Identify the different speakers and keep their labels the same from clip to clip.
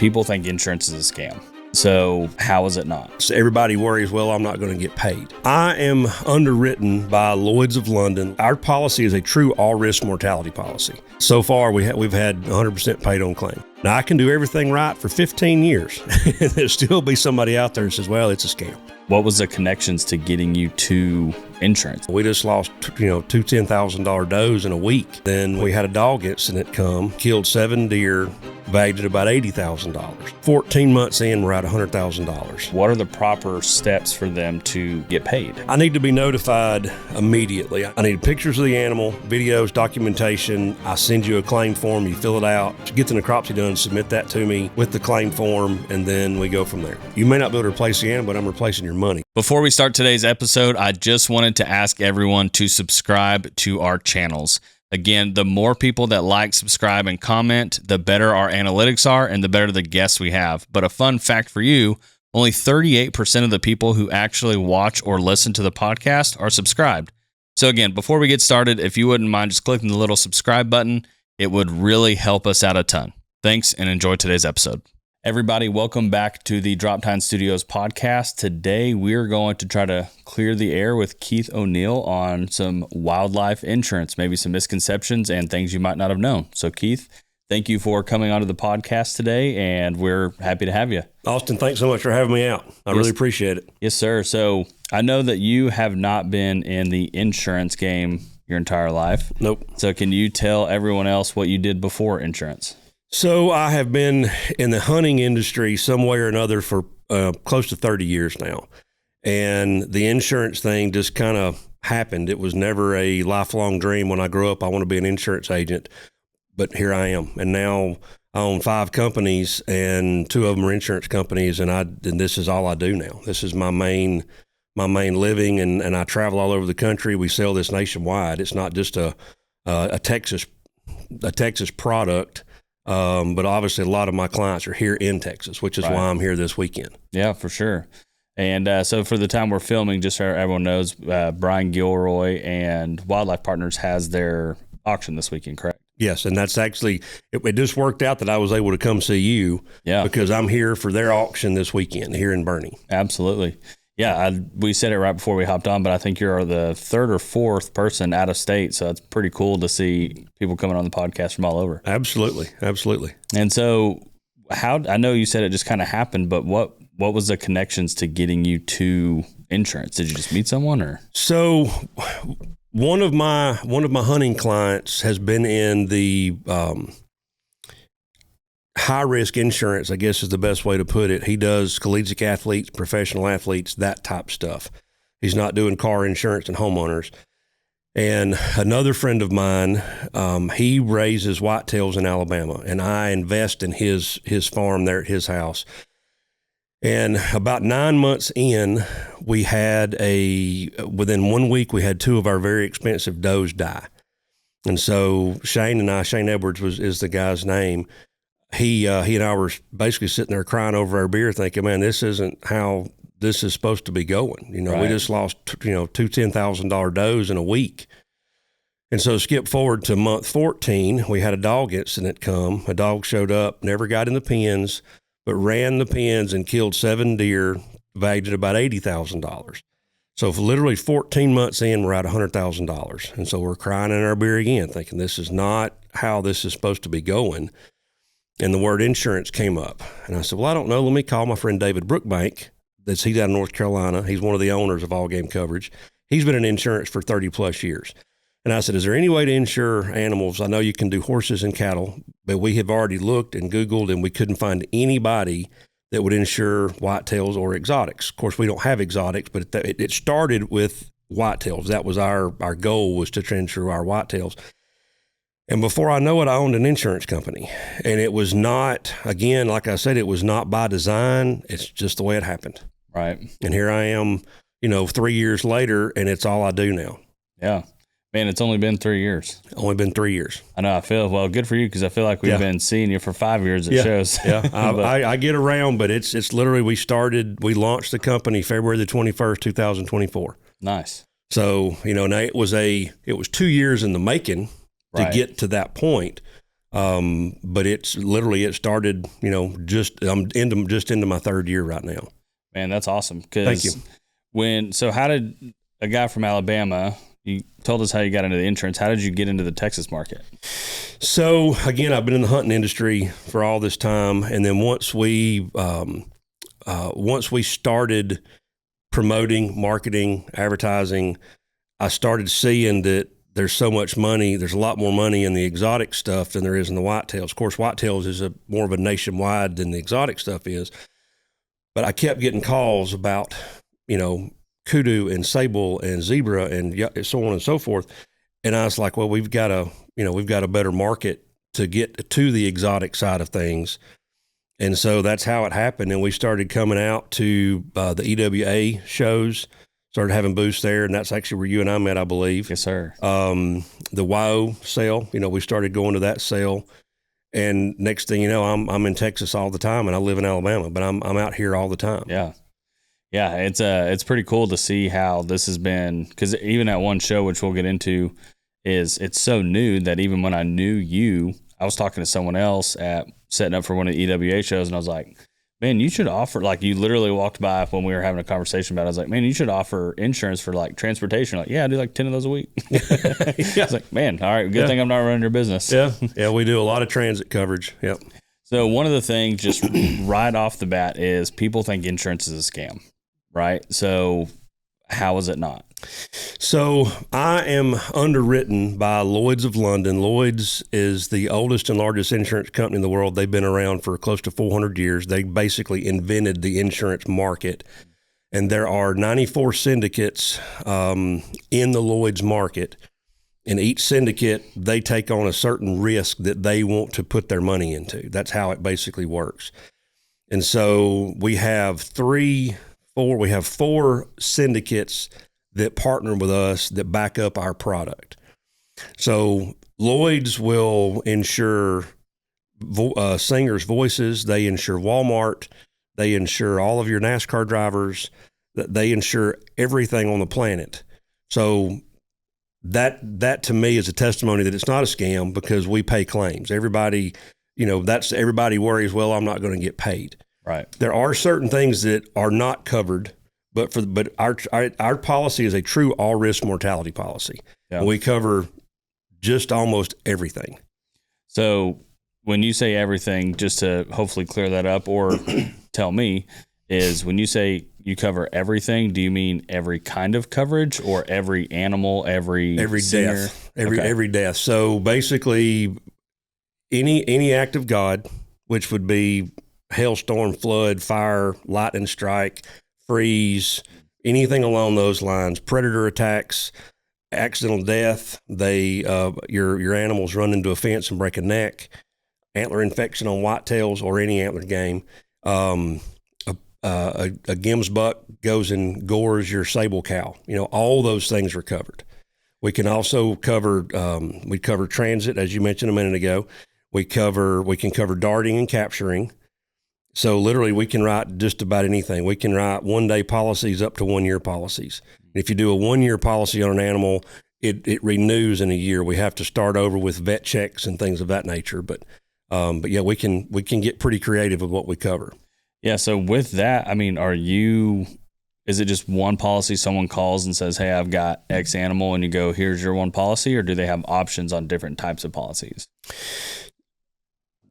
Speaker 1: People think insurance is a scam. So how is it not?
Speaker 2: So everybody worries, well, I'm not going to get paid. I am underwritten by Lloyd's of London. Our policy is a true all-risk mortality policy. So far, we've had 100% paid on claim. Now, I can do everything right for 15 years, and there'll still be somebody out there that says, well, it's a scam.
Speaker 1: What was the connections to getting you to insurance?
Speaker 2: We just lost, two $10,000 does in a week. Then we had a dog incident killed 7 deer, valued at about $80,000. 14 months in, we're at $100,000.
Speaker 1: What are the proper steps for them to get paid?
Speaker 2: I need to be notified immediately. I need pictures of the animal, videos, documentation. I send you a claim form, you fill it out, get the necropsy done, submit that to me with the claim form, and then we go from there. You may not be able to replace the animal, but I'm replacing your money.
Speaker 1: Before we start today's episode, I just wanted to ask everyone to subscribe to our channels. Again, the more people that like, subscribe, and comment, the better our analytics are and the better the guests we have. But a fun fact for you, only 38% of the people who actually watch or listen to the podcast are subscribed. So again, before we get started, if you wouldn't mind just clicking the little subscribe button, it would really help us out a ton. Thanks and enjoy today's episode. Everybody, welcome back to the Drop Time Studios podcast. Today, we're going to try to clear the air with Keith O'Neill on some wildlife insurance, maybe some misconceptions and things you might not have known. So, Keith, thank you for coming onto the podcast today, and we're happy to have you.
Speaker 2: Austin, thanks so much for having me out. I really appreciate it.
Speaker 1: Yes, sir. So, I know that you have not been in the insurance game your entire life.
Speaker 2: Nope.
Speaker 1: So, can you tell everyone else what you did before insurance?
Speaker 2: So I have been in the hunting industry some way or another for close to 30 years now. And the insurance thing just kind of happened. It was never a lifelong dream. When I grew up, I want to be an insurance agent, but here I am. And now I own 5 companies, and 2 of them are insurance companies. And this is all I do now. This is my main living, and I travel all over the country. We sell this nationwide. It's not just a Texas product. But obviously a lot of my clients are here in Texas, which is why I'm here this weekend.
Speaker 1: Yeah, for sure. And so for the time we're filming, just so everyone knows, Brian Gilroy and Wildlife Partners has their auction this weekend, correct?
Speaker 2: Yes, and that's actually, it just worked out that I was able to come see you because I'm here for their auction this weekend here in Boerne.
Speaker 1: Absolutely. Yeah, we said it right before we hopped on, but I think you're the 3rd or 4th person out of state, so it's pretty cool to see people coming on the podcast from all over.
Speaker 2: Absolutely.
Speaker 1: And so, I know you said it just kind of happened, but what was the connections to getting you to insurance? Did you just meet someone, or?
Speaker 2: So, one of my hunting clients has been in the high-risk insurance, I guess is the best way to put it. He does collegiate athletes, professional athletes, that type stuff. He's not doing car insurance and homeowners. And another friend of mine, he raises whitetails in Alabama, and I invest in his farm there at his house. And about 9 months in, within 1 week, we had 2 of our very expensive does die. And so Shane Edwards is the guy's name. He and I were basically sitting there crying over our beer thinking, man, this isn't how this is supposed to be going. We just lost, 2 $10,000 does in a week. And so skip forward to month 14, we had a dog incident come. A dog showed up, never got in the pens, but ran the pens and killed 7 deer, valued at about $80,000. So for literally 14 months in, we're at $100,000. And so we're crying in our beer again, thinking this is not how this is supposed to be going. And the word insurance came up. And I said, well, I don't know. Let me call my friend David Brookbank. He's out of North Carolina. He's one of the owners of All Game Coverage. He's been in insurance for 30 plus years. And I said, is there any way to insure animals? I know you can do horses and cattle, but we have already looked and Googled, and we couldn't find anybody that would insure whitetails or exotics. Of course, we don't have exotics, but it started with whitetails. That was our goal, was to insure our whitetails. And before I know it, I owned an insurance company. And it was not, again, like I said, it was not by design. It's just the way it happened.
Speaker 1: Right.
Speaker 2: And here I am, 3 years later, and it's all I do now.
Speaker 1: Yeah. Man, it's only been 3 years.
Speaker 2: Only been 3 years.
Speaker 1: I know. I feel, well, good for you, because I feel like we've been seeing you for 5 years at shows.
Speaker 2: Yeah. I get around, but it's literally, we launched the company February the 21st, 2024.
Speaker 1: Nice.
Speaker 2: So, now it was 2 years in the making to get to that point. But it's literally, it started, I'm into my third year right now.
Speaker 1: Man, that's awesome.
Speaker 2: Thank you.
Speaker 1: How did a guy from Alabama, you told us how you got into the insurance. How did you get into the Texas market?
Speaker 2: So again, I've been in the hunting industry for all this time. And then once we started promoting, marketing, advertising, I started seeing that there's so much money. There's a lot more money in the exotic stuff than there is in the whitetails. Of course, whitetails is more of a nationwide than the exotic stuff is. But I kept getting calls about, kudu and sable and zebra and so on and so forth. And I was like, well, we've got a better market to get to the exotic side of things. And so that's how it happened. And we started coming out to the EWA shows, started having booths there. And that's actually where you and I met, I believe.
Speaker 1: Yes, sir.
Speaker 2: The WIO sale, we started going to that sale. And next thing you know, I'm in Texas all the time, and I live in Alabama, but I'm out here all the time.
Speaker 1: Yeah. Yeah, it's pretty cool to see how this has been, because even at one show, which we'll get into, it's so new that even when I knew you, I was talking to someone else at setting up for one of the EWA shows, and I was like, man, you should offer, like, you literally walked by when we were having a conversation about it. I was like, man, you should offer insurance for like transportation. Like, yeah, I do like 10 of those a week. Yeah. I was like, man, all right, good thing I'm not running your business.
Speaker 2: Yeah. Yeah, we do a lot of transit coverage. Yep.
Speaker 1: So one of the things just right off the bat is people think insurance is a scam, right? So how is it not?
Speaker 2: So I am underwritten by Lloyd's of London. Lloyd's is the oldest and largest insurance company in the world. They've been around for close to 400 years. They basically invented the insurance market. And there are 94 syndicates in the Lloyd's market. In each syndicate, they take on a certain risk that they want to put their money into. That's how it basically works. And so we have four syndicates that partner with us that back up our product. So Lloyd's will insure singers' voices. They insure Walmart. They insure all of your NASCAR drivers. They insure everything on the planet. So that to me is a testimony that it's not a scam, because we pay claims. Everybody, everybody worries, well, I'm not going to get paid.
Speaker 1: Right.
Speaker 2: There are certain things that are not covered, but our policy is a true all risk mortality policy. Yeah. We cover just almost everything.
Speaker 1: So when you say everything, just to hopefully clear that up or tell me, is when you say you cover everything, do you mean every kind of coverage or every animal, every singer?
Speaker 2: Death, every death. So basically any act of God, which would be hailstorm, flood, fire, lightning strike, freeze, anything along those lines, predator attacks, accidental death, your animals run into a fence and break a neck, antler infection on whitetails or any antler game, a Gims buck goes and gores your sable cow. All those things are covered. We can also cover transit, as you mentioned a minute ago. We can cover darting and capturing. So literally we can write just about anything. We can write 1-day policies up to 1-year policies. If you do a 1-year policy on an animal, it renews in a year. We have to start over with vet checks and things of that nature. But yeah, we can get pretty creative with what we cover.
Speaker 1: Yeah. So with that, I mean, is it just one policy? Someone calls and says, hey, I've got X animal, and you go, here's your one policy, or do they have options on different types of policies?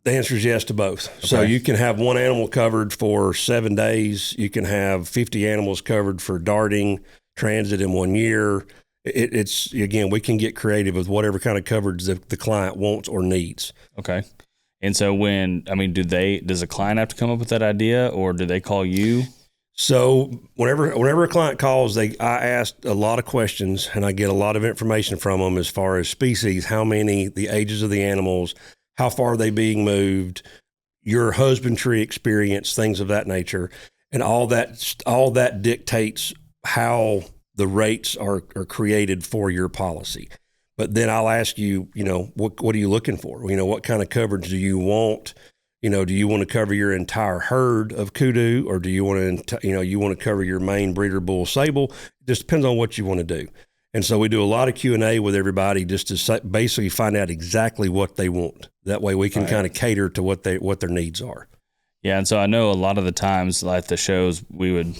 Speaker 2: The answer is yes to both. Okay. So you can have one animal covered for 7 days. You can have 50 animals covered for darting, transit in 1 year. It's again, we can get creative with whatever kind of coverage the client wants or needs.
Speaker 1: Okay. And so does a client have to come up with that idea, or do they call you?
Speaker 2: So whenever a client calls, I ask a lot of questions, and I get a lot of information from them as far as species, how many, the ages of the animals, how far are they being moved, your husbandry experience, things of that nature. And all that dictates how the rates are created for your policy. But then I'll ask you, what are you looking for? What kind of coverage do you want? Do you want to cover your entire herd of kudu, or do you want to, you want to cover your main breeder bull sable? It just depends on what you want to do. And so we do a lot of Q&A with everybody just to basically find out exactly what they want. That way we can kind of cater to what their needs are.
Speaker 1: Yeah, and so I know a lot of the times, like the shows, we would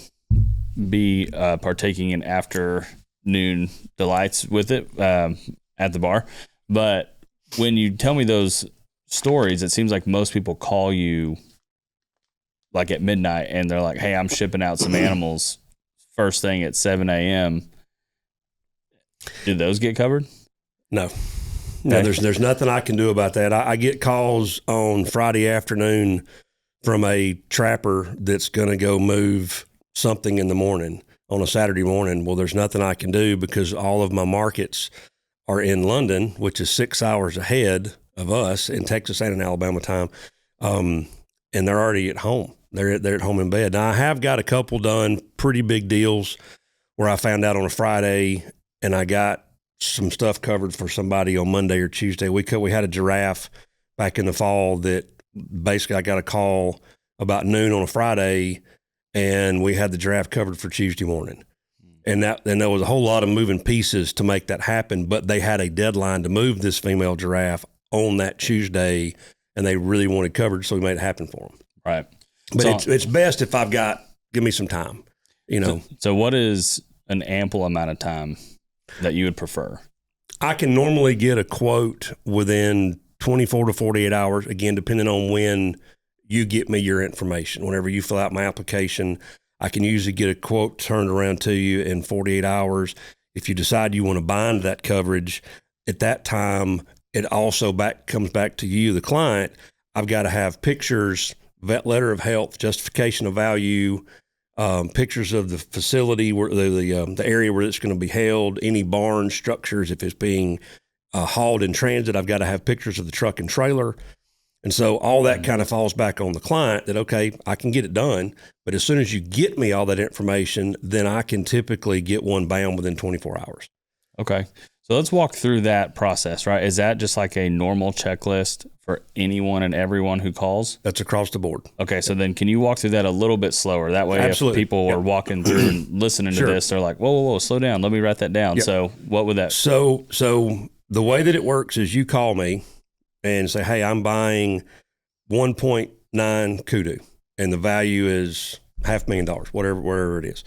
Speaker 1: be partaking in afternoon delights with it at the bar. But when you tell me those stories, it seems like most people call you like at midnight and they're like, hey, I'm shipping out some animals first thing at 7 a.m. Did those get covered?
Speaker 2: No. No, there's nothing I can do about that. I get calls on Friday afternoon from a trapper that's going to go move something in the morning on a Saturday morning. Well, there's nothing I can do because all of my markets are in London, which is 6 hours ahead of us in Texas and in Alabama time. And they're already at home. They're at home in bed. Now, I have got a couple done pretty big deals where I found out on a Friday and I got some stuff covered for somebody on Monday or Tuesday. We had a giraffe back in the fall that basically I got a call about noon on a Friday and we had the giraffe covered for Tuesday morning. And there was a whole lot of moving pieces to make that happen, but they had a deadline to move this female giraffe on that Tuesday and they really wanted coverage. So we made it happen for them.
Speaker 1: Right.
Speaker 2: But it's best if give me some time,
Speaker 1: So what is an ample amount of time that you would prefer?
Speaker 2: I can normally get a quote within 24 to 48 hours, again, depending on when you get me your information. Whenever you fill out my application, I can usually get a quote turned around to you in 48 hours. If you decide you want to bind that coverage, at that time, it also comes back to you, the client. I've got to have pictures, vet letter of health, justification of value, pictures of the facility, where the area where it's going to be held, any barn structures. If it's being hauled in transit, I've got to have pictures of the truck and trailer. And so all that kind of falls back on the client that, okay, I can get it done. But as soon as you get me all that information, then I can typically get one bound within 24 hours.
Speaker 1: Okay. So let's walk through that process, right? Is that just like a normal checklist for anyone and everyone who calls?
Speaker 2: That's across the board.
Speaker 1: Okay. So then can you walk through that a little bit slower? That way,
Speaker 2: Absolutely.
Speaker 1: If people are walking through and listening to this, they're like, whoa, slow down. Let me write that down.
Speaker 2: Yep.
Speaker 1: So what would that?
Speaker 2: So the way that it works is you call me and say, hey, I'm buying 1.9 kudu and the value is $500,000, wherever it is.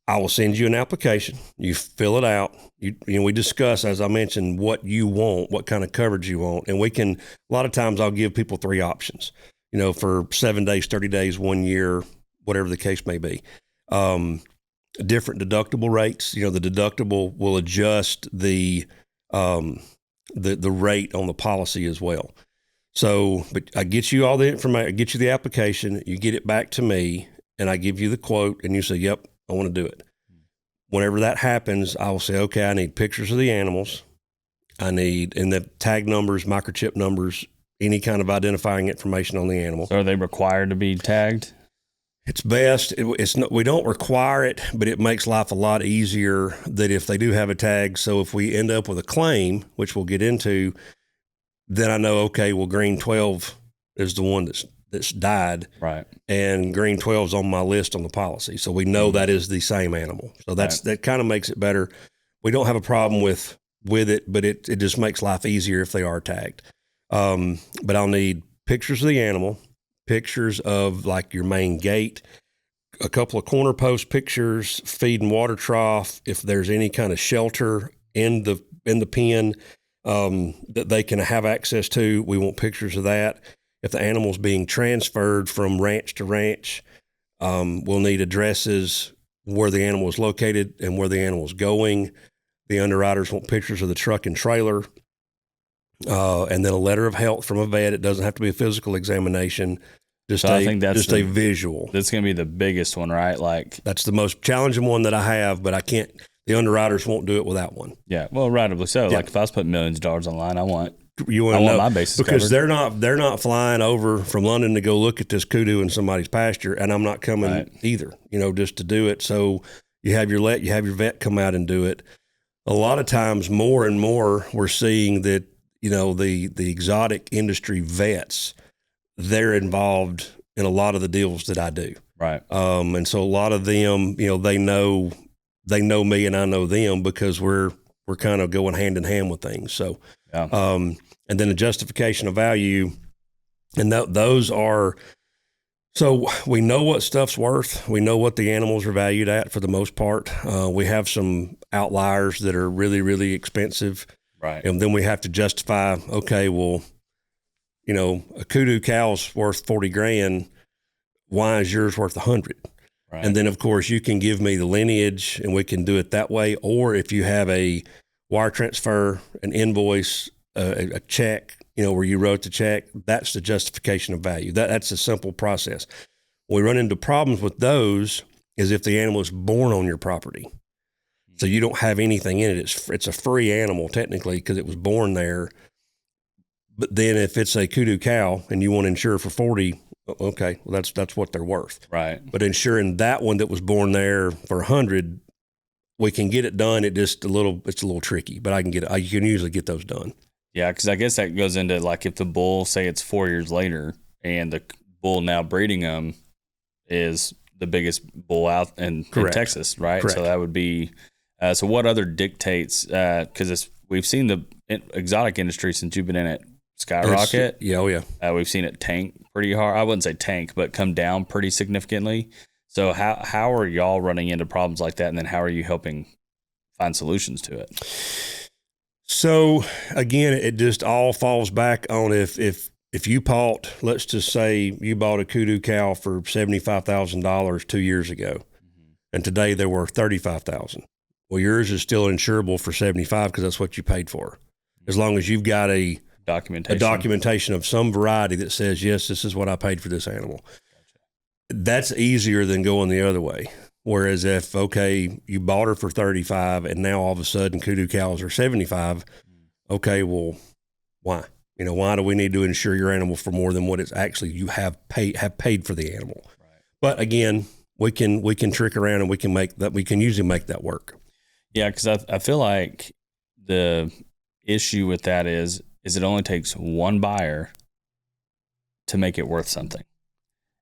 Speaker 2: I will send you an application. You fill it out. We discuss, as I mentioned, what you want, what kind of coverage you want. And a lot of times I'll give people 3 options, for 7 days, 30 days, 1 year, whatever the case may be. Different deductible rates. The deductible will adjust the rate on the policy as well. So, but I get you all the information, I get you the application, you get it back to me, and I give you the quote, and you say, yep, I want to do it. Whenever that happens, I will say, okay, I need pictures of the animals. And the tag numbers, microchip numbers, any kind of identifying information on the animal.
Speaker 1: So are they required to be tagged?
Speaker 2: It's best. We don't require it, but it makes life a lot easier that if they do have a tag. So if we end up with a claim, which we'll get into, then I know, okay, well, green 12 is the one that's died.
Speaker 1: Right.
Speaker 2: And green 12 is on my list on the policy. So we know that is the same animal. So that kind of makes it better. We don't have a problem with it, but it just makes life easier if they are tagged. But I'll need pictures of the animal, pictures of like your main gate, a couple of corner post pictures, feed and water trough. If there's any kind of shelter in the pen that they can have access to, we want pictures of that. If the animal's being transferred from ranch to ranch, we'll need addresses where the animal is located and where the animal is going. The underwriters want pictures of the truck and trailer, and then a letter of health from a vet. It doesn't have to be a physical examination. I think that's just a visual.
Speaker 1: That's going to be the biggest one, right? Like
Speaker 2: that's the most challenging one that I have, but I can't. The underwriters won't do it without one.
Speaker 1: Yeah, well, rightly so. Yeah. Like if I was putting millions of dollars online, I want my bases
Speaker 2: because
Speaker 1: covered.
Speaker 2: they're not flying over from London to go look at this kudu in somebody's pasture, and I'm not coming either. Just to do it. So you have your vet come out and do it. A lot of times, more and more, we're seeing that the exotic industry vets, they're involved in a lot of the deals that I do.
Speaker 1: Right.
Speaker 2: And so a lot of them, they know they know me and I know them because we're kind of going hand in hand with things. So,
Speaker 1: Yeah.
Speaker 2: And then the justification of value, and those are, so we know what stuff's worth. We know what the animals are valued at for the most part. We have some outliers that are really, really expensive.
Speaker 1: Right.
Speaker 2: And then we have to justify, okay, well, you know, a kudu cow's worth 40 grand. Why is yours worth 100?
Speaker 1: Right.
Speaker 2: And then of course you can give me the lineage and we can do it that way. Or if you have a wire transfer, an invoice, a check, you know, where you wrote the check, that's the justification of value. That's a simple process. We run into problems with those is if the animal is born on your property. So you don't have anything in it. It's a free animal technically because it was born there. But then if it's a kudu cow and you want to insure for 40, okay, well that's what they're worth.
Speaker 1: Right.
Speaker 2: But insuring that one that was born there for 100, we can get it done. It's a little tricky, but you can usually get those done.
Speaker 1: Yeah, because I guess that goes into like if the bull, say it's 4 years later, and the bull now breeding them is the biggest bull out in Texas, right?
Speaker 2: Correct.
Speaker 1: So that would be. So what other dictates? Because we've seen the exotic industry since you've been in it skyrocket.
Speaker 2: Yeah, oh yeah.
Speaker 1: We've seen it tank pretty hard. I wouldn't say tank, but come down pretty significantly. So how are y'all running into problems like that, and then how are you helping find solutions to it?
Speaker 2: So again, it just all falls back on if you bought, let's just say you bought a kudu cow for $75,000 2 years ago, and today they're worth $35,000. Well, yours is still insurable for 75 because that's what you paid for, as long as you've got a documentation of some variety that says yes, this is what I paid for this animal. Gotcha. That's easier than going the other way. Whereas if, okay, you bought her for 35 and now all of a sudden kudu cows are 75, okay, well, why? You know, why do we need to insure your animal for more than what it's actually you have paid for the animal? Right. But again, we can trick around and we can usually make that work.
Speaker 1: Yeah, because I feel like the issue with that is it only takes one buyer to make it worth something.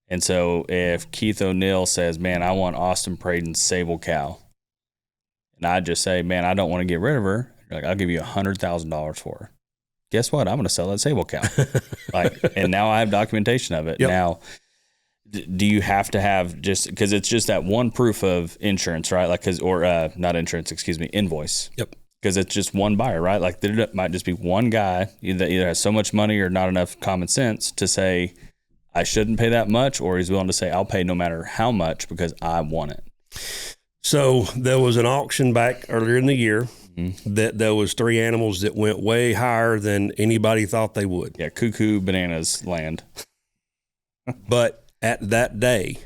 Speaker 1: And so if Keith O'Neill says, man, I want Austin Braden's sable cow, and I just say, man, I don't want to get rid of her, you're like, I'll give you $100,000 for her. Guess what? I'm going to sell that sable cow. And now I have documentation of it. Yep. Now, do you have to have just, because it's just that one proof of insurance, right? Like, not insurance, invoice.
Speaker 2: Yep.
Speaker 1: Because it's just one buyer, right? Like there might just be one guy that either has so much money or not enough common sense to say, I shouldn't pay that much, or he's willing to say, I'll pay no matter how much because I want it.
Speaker 2: So there was an auction back earlier in the year that there was 3 animals that went way higher than anybody thought they would.
Speaker 1: Yeah, cuckoo bananas land.
Speaker 2: But at that day,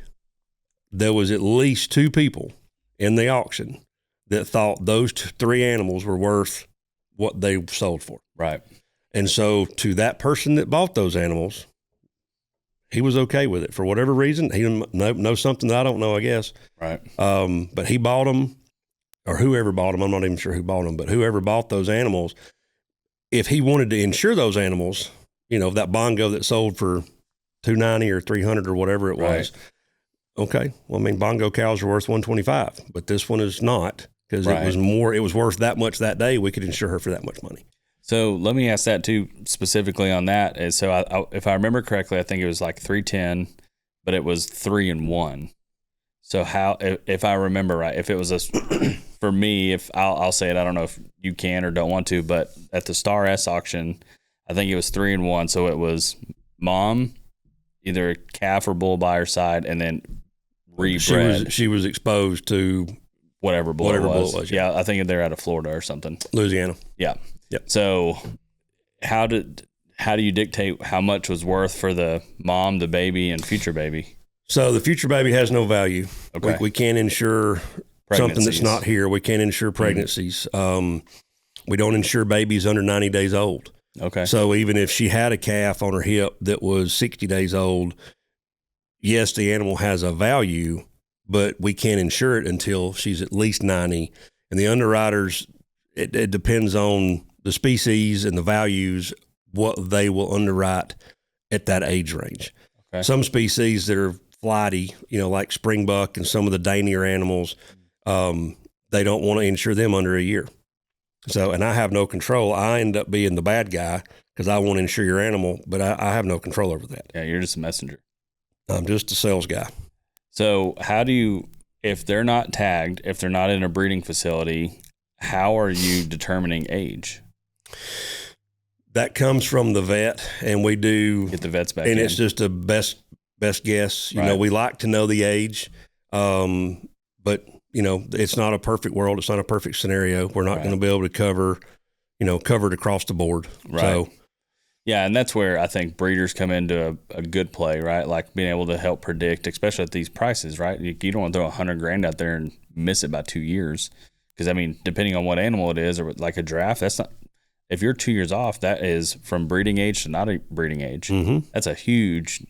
Speaker 2: there was at least 2 people in the auction that thought those 3 animals were worth what they sold for.
Speaker 1: Right.
Speaker 2: And so to that person that bought those animals, he was okay with it for whatever reason. He didn't know something that I don't know, I guess.
Speaker 1: Right.
Speaker 2: But he bought them, or whoever bought them. I'm not even sure who bought them, but whoever bought those animals, if he wanted to insure those animals, you know, that bongo that sold for $290 or $300 or whatever it was. Okay. Well, I mean, bongo cows are worth $125, but this one is not because it was worth that much that day. We could insure her for that much money.
Speaker 1: So let me ask that too, specifically on that. Is so if I remember correctly, I think it was like 310, but it was 3-1. So how, if I remember right, if it was for me, if I'll say it, I don't know if you can or don't want to, but at the Star S auction, I think it was 3-1. So it was mom, either calf or bull by her side, and then rebred.
Speaker 2: She was exposed to
Speaker 1: whatever bull it was. Yeah, I think they're out of Florida or something.
Speaker 2: Louisiana.
Speaker 1: Yeah.
Speaker 2: Yep. So
Speaker 1: how do you dictate how much was worth for the mom, the baby, and future baby?
Speaker 2: So the future baby has no value.
Speaker 1: Okay.
Speaker 2: We can't insure something that's not here. We can't insure pregnancies. We don't insure babies under 90 days old.
Speaker 1: Okay.
Speaker 2: So even if she had a calf on her hip that was 60 days old, yes, the animal has a value, but we can't insure it until she's at least 90. And the underwriters, it depends on the species and the values, what they will underwrite at that age range.
Speaker 1: Okay.
Speaker 2: Some species that are flighty, you know, like springbuck and some of the daintier animals, they don't want to insure them under a year. So, and I have no control. I end up being the bad guy because I want to insure your animal, but I have no control over that.
Speaker 1: Yeah, you're just a messenger.
Speaker 2: I'm just a sales guy.
Speaker 1: So how do you, if they're not tagged, if they're not in a breeding facility, how are you determining age?
Speaker 2: That comes from the vet, and we do
Speaker 1: Get the vets back
Speaker 2: and
Speaker 1: in.
Speaker 2: it's just a best guess. You
Speaker 1: Right.
Speaker 2: know, we like to know the age, but you know, it's not a perfect world. It's not a perfect scenario. We're not
Speaker 1: Right.
Speaker 2: going to be able to cover it across the board.
Speaker 1: Right.
Speaker 2: So,
Speaker 1: yeah, and that's where I think breeders come into a good play, right? Like being able to help predict, especially at these prices, right? You don't want to throw $100,000 out there and miss it by 2 years. Because, I mean, depending on what animal it is, or like a giraffe, that's not, if you're 2 years off, that is from breeding age to not a breeding age.
Speaker 2: mm-hmm.
Speaker 1: That's a huge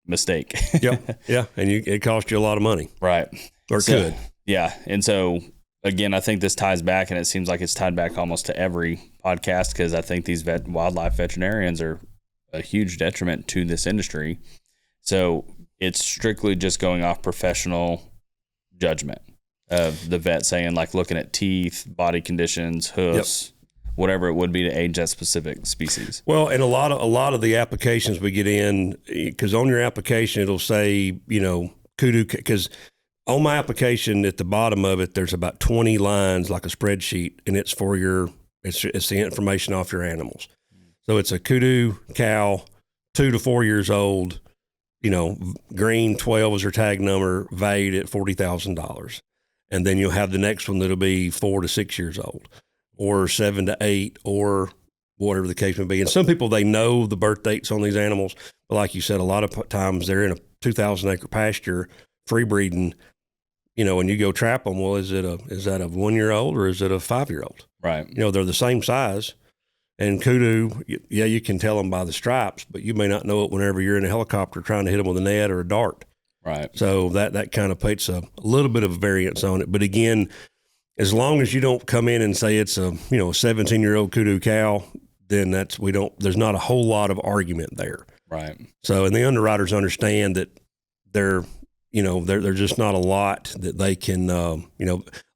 Speaker 1: mistake.
Speaker 2: yeah, and it costs you a lot of money,
Speaker 1: Right.
Speaker 2: or could.
Speaker 1: Yeah. And so, again, I think this ties back, and it seems like it's tied back almost to every podcast, because I think these wildlife veterinarians are a huge detriment to this industry. So it's strictly just going off professional judgment of the vet saying, like, looking at teeth, body conditions, hoofs, whatever it would be to age that specific species.
Speaker 2: Well, and a lot of the applications we get in, because on your application it'll say, kudu, because on my application at the bottom of it there's about 20 lines like a spreadsheet, and it's for it's the information off your animals. So it's a kudu cow, 2 to 4 years old, green 12 is her tag number, valued at $40,000. And then you'll have the next one that'll be 4 to 6 years old, or 7 to 8, or whatever the case may be. And some people, they know the birth dates on these animals, but like you said, a lot of times they're in a 2,000 acre pasture, free breeding, and you go trap them. Well, is that a 1 year old or is it a 5 year old?
Speaker 1: Right.
Speaker 2: They're the same size. And kudu, yeah, you can tell them by the stripes, but you may not know it whenever you're in a helicopter trying to hit them with a net or a dart.
Speaker 1: Right.
Speaker 2: So that kind of puts a little bit of variance on it. But again, as long as you don't come in and say it's a 17-year-old kudu cow, then there's not a whole lot of argument there.
Speaker 1: Right.
Speaker 2: So, and the underwriters understand that there's just not a lot that they can, a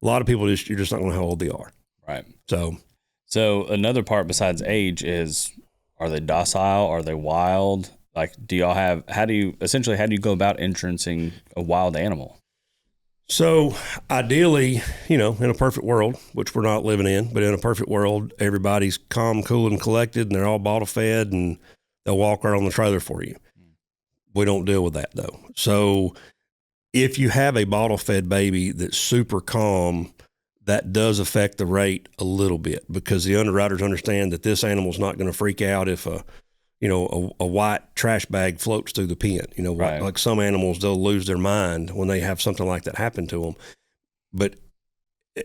Speaker 2: lot of people you're just not going to know how old they are.
Speaker 1: Right.
Speaker 2: So
Speaker 1: another part besides age is, are they docile? Are they wild? Like, how do you go about insurancing a wild animal?
Speaker 2: So ideally, in a perfect world, which we're not living in, but in a perfect world, everybody's calm, cool, and collected, and they're all bottle fed, and they'll walk right on the trailer for you. We don't deal with that though. So if you have a bottle fed baby that's super calm, that does affect the rate a little bit, because the underwriters understand that this animal's not going to freak out if a white trash bag floats through the pen.
Speaker 1: Right.
Speaker 2: Like some animals, they'll lose their mind when they have something like that happen to them. But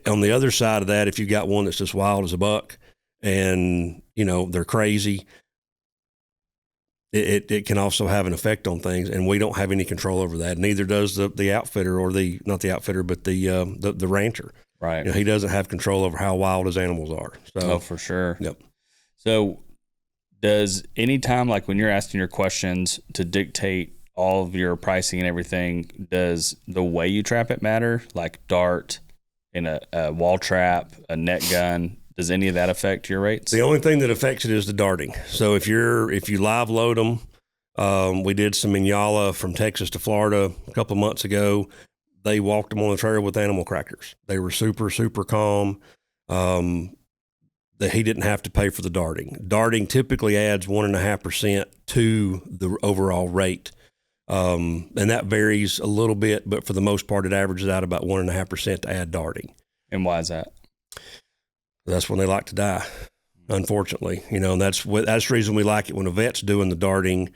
Speaker 2: on the other side of that, if you got one that's just wild as a buck and, they're crazy, it can also have an effect on things, and we don't have any control over that. Neither does the outfitter, or not the outfitter, but the rancher.
Speaker 1: Right.
Speaker 2: He doesn't have control over how wild his animals are. So,
Speaker 1: for sure.
Speaker 2: Yep.
Speaker 1: So does any time, like when you're asking your questions to dictate all of your pricing and everything, does the way you trap it matter? Like dart in a wall trap, a net gun, does any of that affect your rates?
Speaker 2: The only thing that affects it is the darting. So if you live load them, we did some Inyala from Texas to Florida a couple of months ago. They walked them on the trail with animal crackers. They were super, super calm. That he didn't have to pay for the darting. Darting typically adds 1.5% to the overall rate. And that varies a little bit, but for the most part, it averages out about 1.5% to add darting.
Speaker 1: And why is that?
Speaker 2: That's when they like to die, unfortunately. And that's the reason we like it when a vet's doing the darting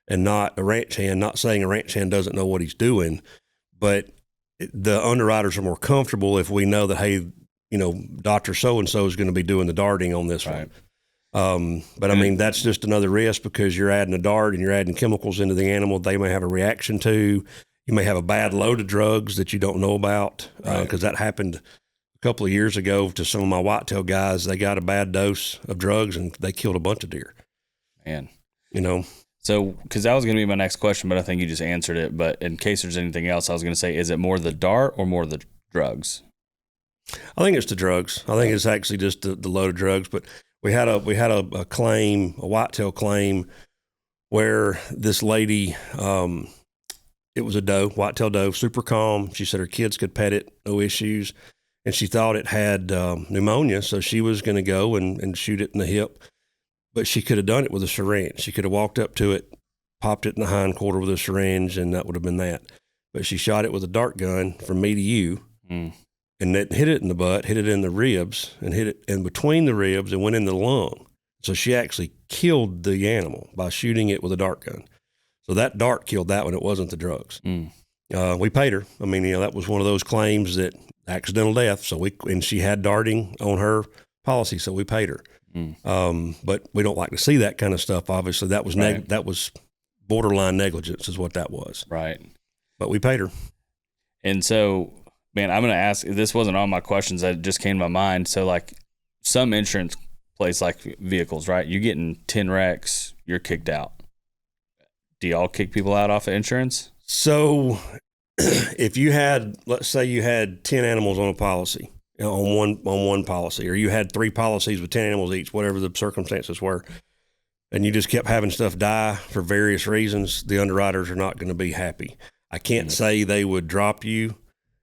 Speaker 2: and not a ranch hand. Not saying a ranch hand doesn't know what he's doing, but the underwriters are more comfortable if we know that, hey, Dr. So-and-so is going to be doing the darting on this
Speaker 1: right.
Speaker 2: one. But I mean, that's just another risk, because you're adding a dart and you're adding chemicals into the animal they may have a reaction to. You may have a bad load of drugs that you don't know about, because that happened a couple of years ago to some of my whitetail guys. They got a bad dose of drugs and they killed a bunch of deer.
Speaker 1: Man.
Speaker 2: So,
Speaker 1: because that was going to be my next question, but I think you just answered it. But in case there's anything else, I was going to say, is it more the dart or more the drugs?
Speaker 2: I think it's the drugs. I think it's actually just the load of drugs. But we had a claim, a whitetail claim, where this lady, it was a doe, whitetail doe, super calm. She said her kids could pet it, no issues. And she thought it had pneumonia, so she was going to go and shoot it in the hip. But she could have done it with a syringe. She could have walked up to it, popped it in the hind quarter with a syringe, and that would have been that. But she shot it with a dart gun from me to you, and that hit it in the butt, hit it in the ribs, and hit it in between the ribs and went in the lung. So she actually killed the animal by shooting it with a dart gun. So that dart killed that one. It wasn't the drugs. We paid her. I mean, that was one of those claims that accidental death. And she had darting on her policy, so we paid her. But we don't like to see that kind of stuff. Obviously, that was that was borderline negligence, is what that was.
Speaker 1: Right.
Speaker 2: But we paid her.
Speaker 1: And so, man, I'm going to ask. This wasn't on my questions that just came to my mind. So, like, some insurance place, like vehicles, right? You get in 10 wrecks, you're kicked out. Do y'all kick people out off of insurance?
Speaker 2: So if you had, let's say you had 10 animals on a policy, on one policy, or you had 3 policies with 10 animals each, whatever the circumstances were, and you just kept having stuff die for various reasons, the underwriters are not going to be happy. I can't say they would drop you,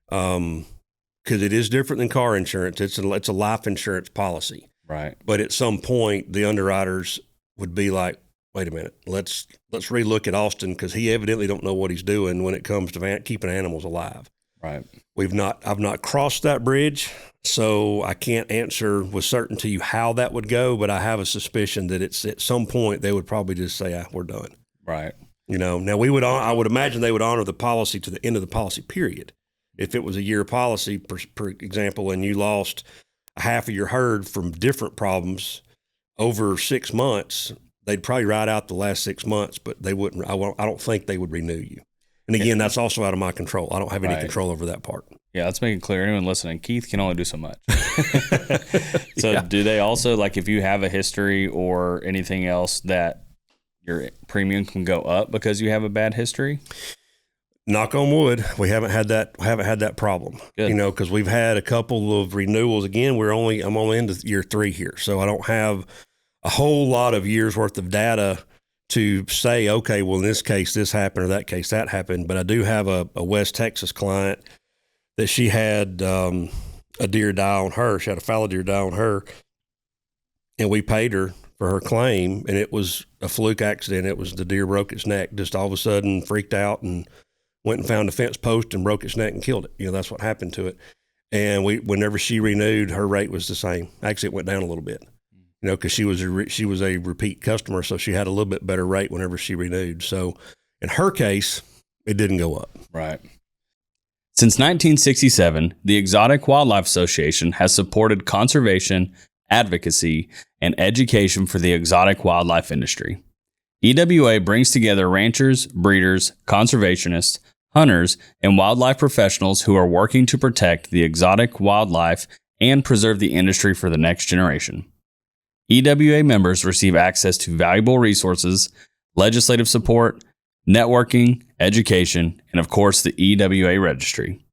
Speaker 2: because it is different than car insurance. It's a life insurance policy.
Speaker 1: Right.
Speaker 2: But at some point, the underwriters would be like, wait a minute, let's relook at Austin, because he evidently don't know what he's doing when it comes to keeping animals alive.
Speaker 1: Right.
Speaker 2: I've not crossed that bridge, so I can't answer with certainty how that would go, but I have a suspicion that it's at some point they would probably just say, we're done.
Speaker 1: Right.
Speaker 2: Now I would imagine they would honor the policy to the end of the policy period. If it was a year policy, per example, and you lost half of your herd from different problems over 6 months, they'd probably ride out the last 6 months, but they wouldn't. I don't think they would renew you. And again, that's also out of my control. I don't have any control over that part.
Speaker 1: Yeah, let's make it clear. Anyone listening, Keith can only do so much. So do they also, like, if you have a history or anything else, that your premium can go up because you have a bad history?
Speaker 2: Knock on wood, we haven't had that problem.
Speaker 1: Good.
Speaker 2: Because we've had a couple of renewals. Again, I'm only into year 3 here, so I don't have a whole lot of years worth of data to say, okay, well, in this case, this happened, or that case, that happened. But I do have a West Texas client that she had a deer die on her. She had a fallow deer die on her, and we paid her for her claim, and it was a fluke accident. It was the deer broke its neck, just all of a sudden freaked out and went and found a fence post and broke its neck and killed it. That's what happened to it. And whenever she renewed, her rate was the same. Actually, it went down a little bit. Because she was a repeat customer, so she had a little bit better rate whenever she renewed. So in her case, it didn't go up.
Speaker 1: Right. Since 1967, the Exotic Wildlife Association has supported conservation, advocacy, and education for the exotic wildlife industry. EWA brings together ranchers, breeders, conservationists, hunters, and wildlife professionals who are working to protect the exotic wildlife and preserve the industry for the next generation. EWA members receive access to valuable resources, legislative support, networking, education, and of course the EWA registry.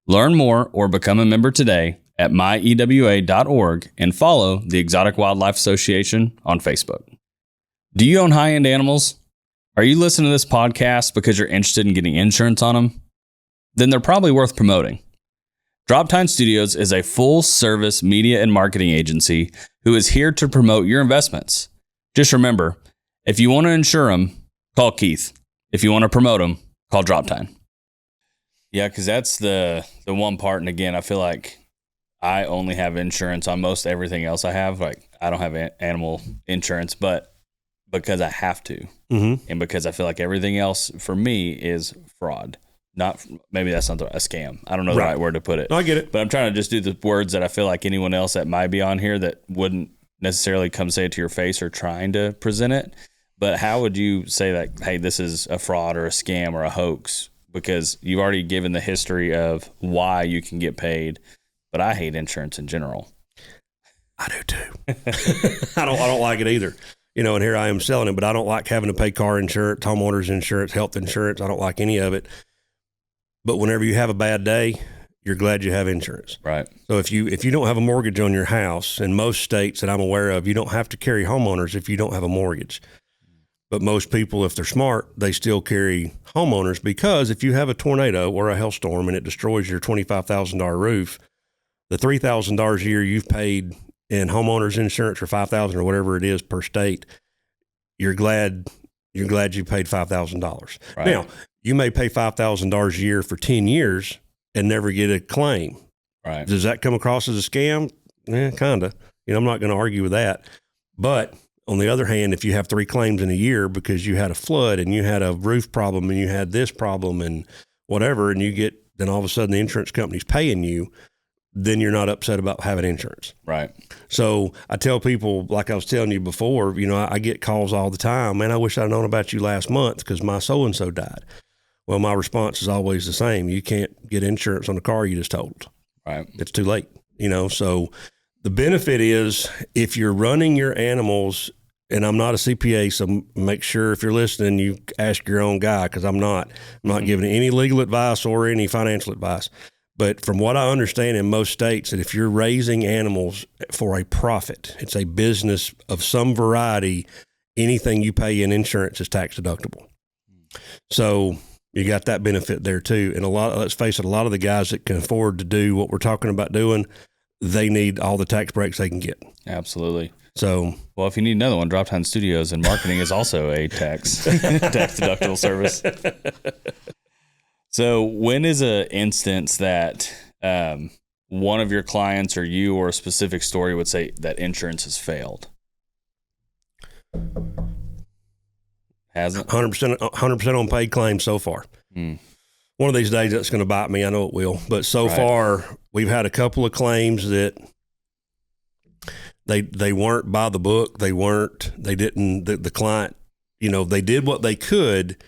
Speaker 1: Learn more or become a member today at myewa.org and follow the Exotic Wildlife Association on Facebook. Do you own high-end animals? Are you listening to this podcast because you're interested in getting insurance on them? Then they're probably worth promoting. Drop Time Studios is a full-service media and marketing agency who is here to promote your investments. Just remember, if you want to insure them, call Keith. If you want to promote them, call Drop Time. Yeah, because that's the one part. And again, I feel like I only have insurance on most everything else I have. Like, I don't have animal insurance, but because I have to. Mm-hmm. And because I feel like everything else for me is fraud. Maybe that's not a scam. I don't know the right word to put it.
Speaker 2: No, I get it.
Speaker 1: But I'm trying to just do the words that I feel like anyone else that might be on here that wouldn't necessarily come say it to your face or trying to present it. But how would you say that, hey, this is a fraud or a scam or a hoax? Because you've already given the history of why you can get paid. But I hate insurance in general.
Speaker 2: I do too. I don't like it either. And here I am selling it, but I don't like having to pay car insurance, homeowners insurance, health insurance. I don't like any of it. But whenever you have a bad day you're glad you have insurance.
Speaker 1: Right.
Speaker 2: So if you don't have a mortgage on your house, in most states that I'm aware of, you don't have to carry homeowners if you don't have a mortgage. But most people, if they're smart, they still carry homeowners, because if you have a tornado or a hailstorm and it destroys your $25,000 roof, the $3,000 a year you've paid in homeowners insurance, or $5,000 or whatever it is per state, you're glad you paid $5,000.
Speaker 1: Right.
Speaker 2: Now, you may pay $5,000 a year for 10 years and never get a claim.
Speaker 1: Right.
Speaker 2: Does that come across as a scam? Kind of. I'm not going to argue with that. But on the other hand, if you have 3 claims in a year because you had a flood and you had a roof problem and you had this problem and whatever, and then all of a sudden the insurance company's paying you, then you're not upset about having insurance.
Speaker 1: Right.
Speaker 2: So I tell people, like I was telling you before, I get calls all the time. Man, I wish I'd known about you last month because my so-and-so died. Well, my response is always the same. You can't get insurance on the car you just totaled.
Speaker 1: Right.
Speaker 2: It's too late, So the benefit is, if you're running your animals, and I'm not a CPA, so make sure if you're listening, you ask your own guy, because I'm not giving any legal advice or any financial advice. But from what I understand in most states, that if you're raising animals for a profit, it's a business of some variety, anything you pay in insurance is tax deductible. So you got that benefit there too. And let's face it, a lot of the guys that can afford to do what we're talking about doing, they need all the tax breaks they can get.
Speaker 1: Absolutely.
Speaker 2: So,
Speaker 1: well, if you need another one, Drop Time Studios and marketing is also a tax deductible service. So when is an instance that one of your clients or you or a specific story would say that insurance has failed? Hasn't?
Speaker 2: 100% on paid claims so far. One of these days that's going to bite me. I know it will. But so far, we've had a couple of claims that they weren't by the book. The client, they did what they could,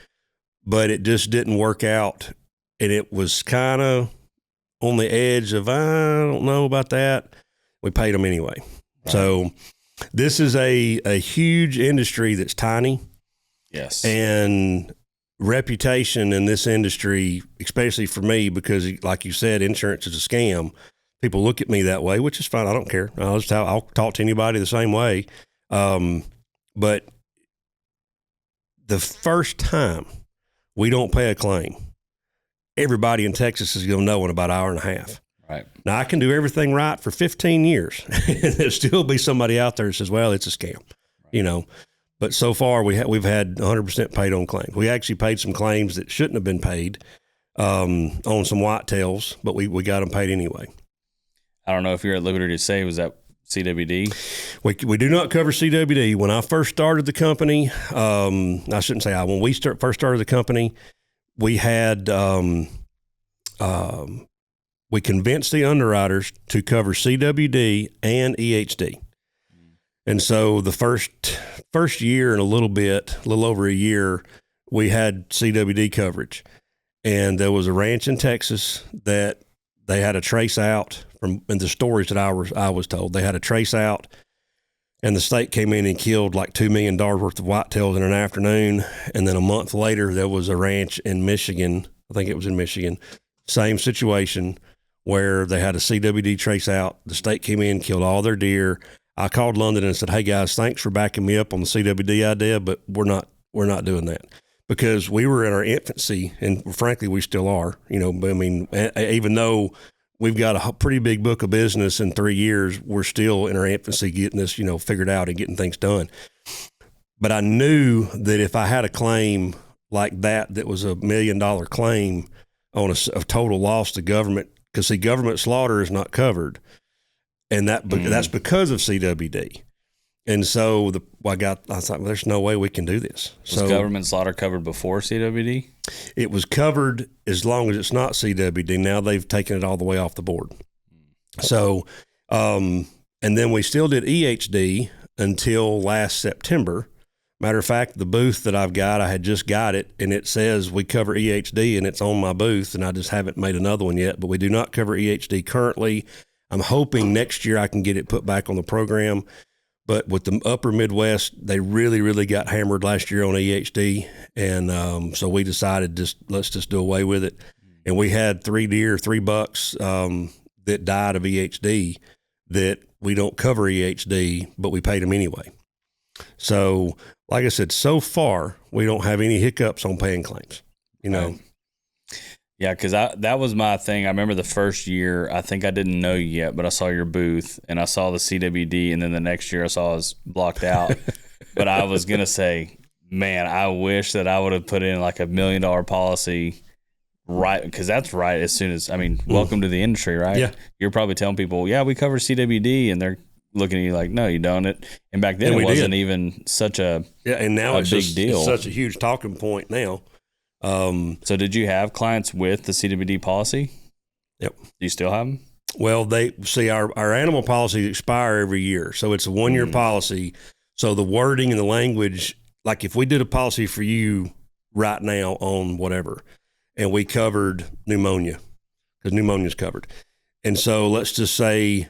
Speaker 2: but it just didn't work out. And it was kind of on the edge of, I don't know about that. We paid them anyway. Right. So this is a huge industry that's tiny.
Speaker 1: Yes.
Speaker 2: And reputation in this industry, especially for me, because like you said, insurance is a scam. People look at me that way, which is fine. I don't care. I'll talk to anybody the same way. But the first time we don't pay a claim, everybody in Texas is going to know in about an hour and a half.
Speaker 1: Right.
Speaker 2: Now, I can do everything right for 15 years, and there'll still be somebody out there that says, well, it's a scam, But so far, we've had 100% paid on claims. We actually paid some claims that shouldn't have been paid on some whitetails, but we got them paid anyway.
Speaker 1: I don't know if you're at liberty to say, was that CWD?
Speaker 2: We do not cover CWD. When I first started the company, I shouldn't say when we first started the company, we had we convinced the underwriters to cover CWD and EHD. And so the first year and a little over a year, we had CWD coverage. And there was a ranch in Texas that they had a trace out from, in the stories that I was told, they had a trace out, and the state came in and killed like $2 million worth of whitetails in an afternoon. And then a month later, there was a ranch in Michigan. I think it was in Michigan. Same situation where they had a CWD trace out. The state came in, killed all their deer. I called London and said, hey guys, thanks for backing me up on the CWD idea, but we're not doing that, because we were in our infancy, and frankly, we still are, but I mean, even though we've got a pretty big book of business in 3 years, we're still in our infancy getting this, figured out and getting things done. But I knew that if I had a claim like that was $1 million claim on a total loss to government, because see, government slaughter is not covered. And that's because of CWD. And so I thought, well, there's no way we can do this.
Speaker 1: Was government slaughter covered before CWD?
Speaker 2: It was covered as long as it's not CWD. Now they've taken it all the way off the board. So, and then we still did EHD until last September. Matter of fact, the booth that I've got, I had just got it, and it says we cover EHD, and it's on my booth, and I just haven't made another one yet, but we do not cover EHD currently. I'm hoping next year I can get it put back on the program. But with the upper Midwest, they really, really got hammered last year on EHD. And so we decided let's just do away with it. And we had 3 deer, 3 bucks that died of EHD that we don't cover EHD, but we paid them anyway. So, like I said, so far we don't have any hiccups on paying claims. You know.
Speaker 1: Right. Yeah, because that was my thing. I remember the first year, I think I didn't know you yet, but I saw your booth and I saw the CWD, and then the next year I saw it was blocked out. But I was gonna say, man, I wish that I would have put in like $1 million policy, right? Because that's right. As soon as, I mean, welcome to the industry, right?
Speaker 2: Yeah.
Speaker 1: You're probably telling people, yeah, we cover CWD, and they're looking at you like, no, you don't. And back then it wasn't even such a
Speaker 2: and now it's
Speaker 1: big deal.
Speaker 2: It's such a huge talking point now.
Speaker 1: So did you have clients with the CWD policy?
Speaker 2: Yep.
Speaker 1: Do you still have them?
Speaker 2: Well, they see our animal policies expire every year. So it's a 1-year policy. So the wording and the language, like if we did a policy for you right now on whatever, and we covered pneumonia, because pneumonia is covered. And so let's just say,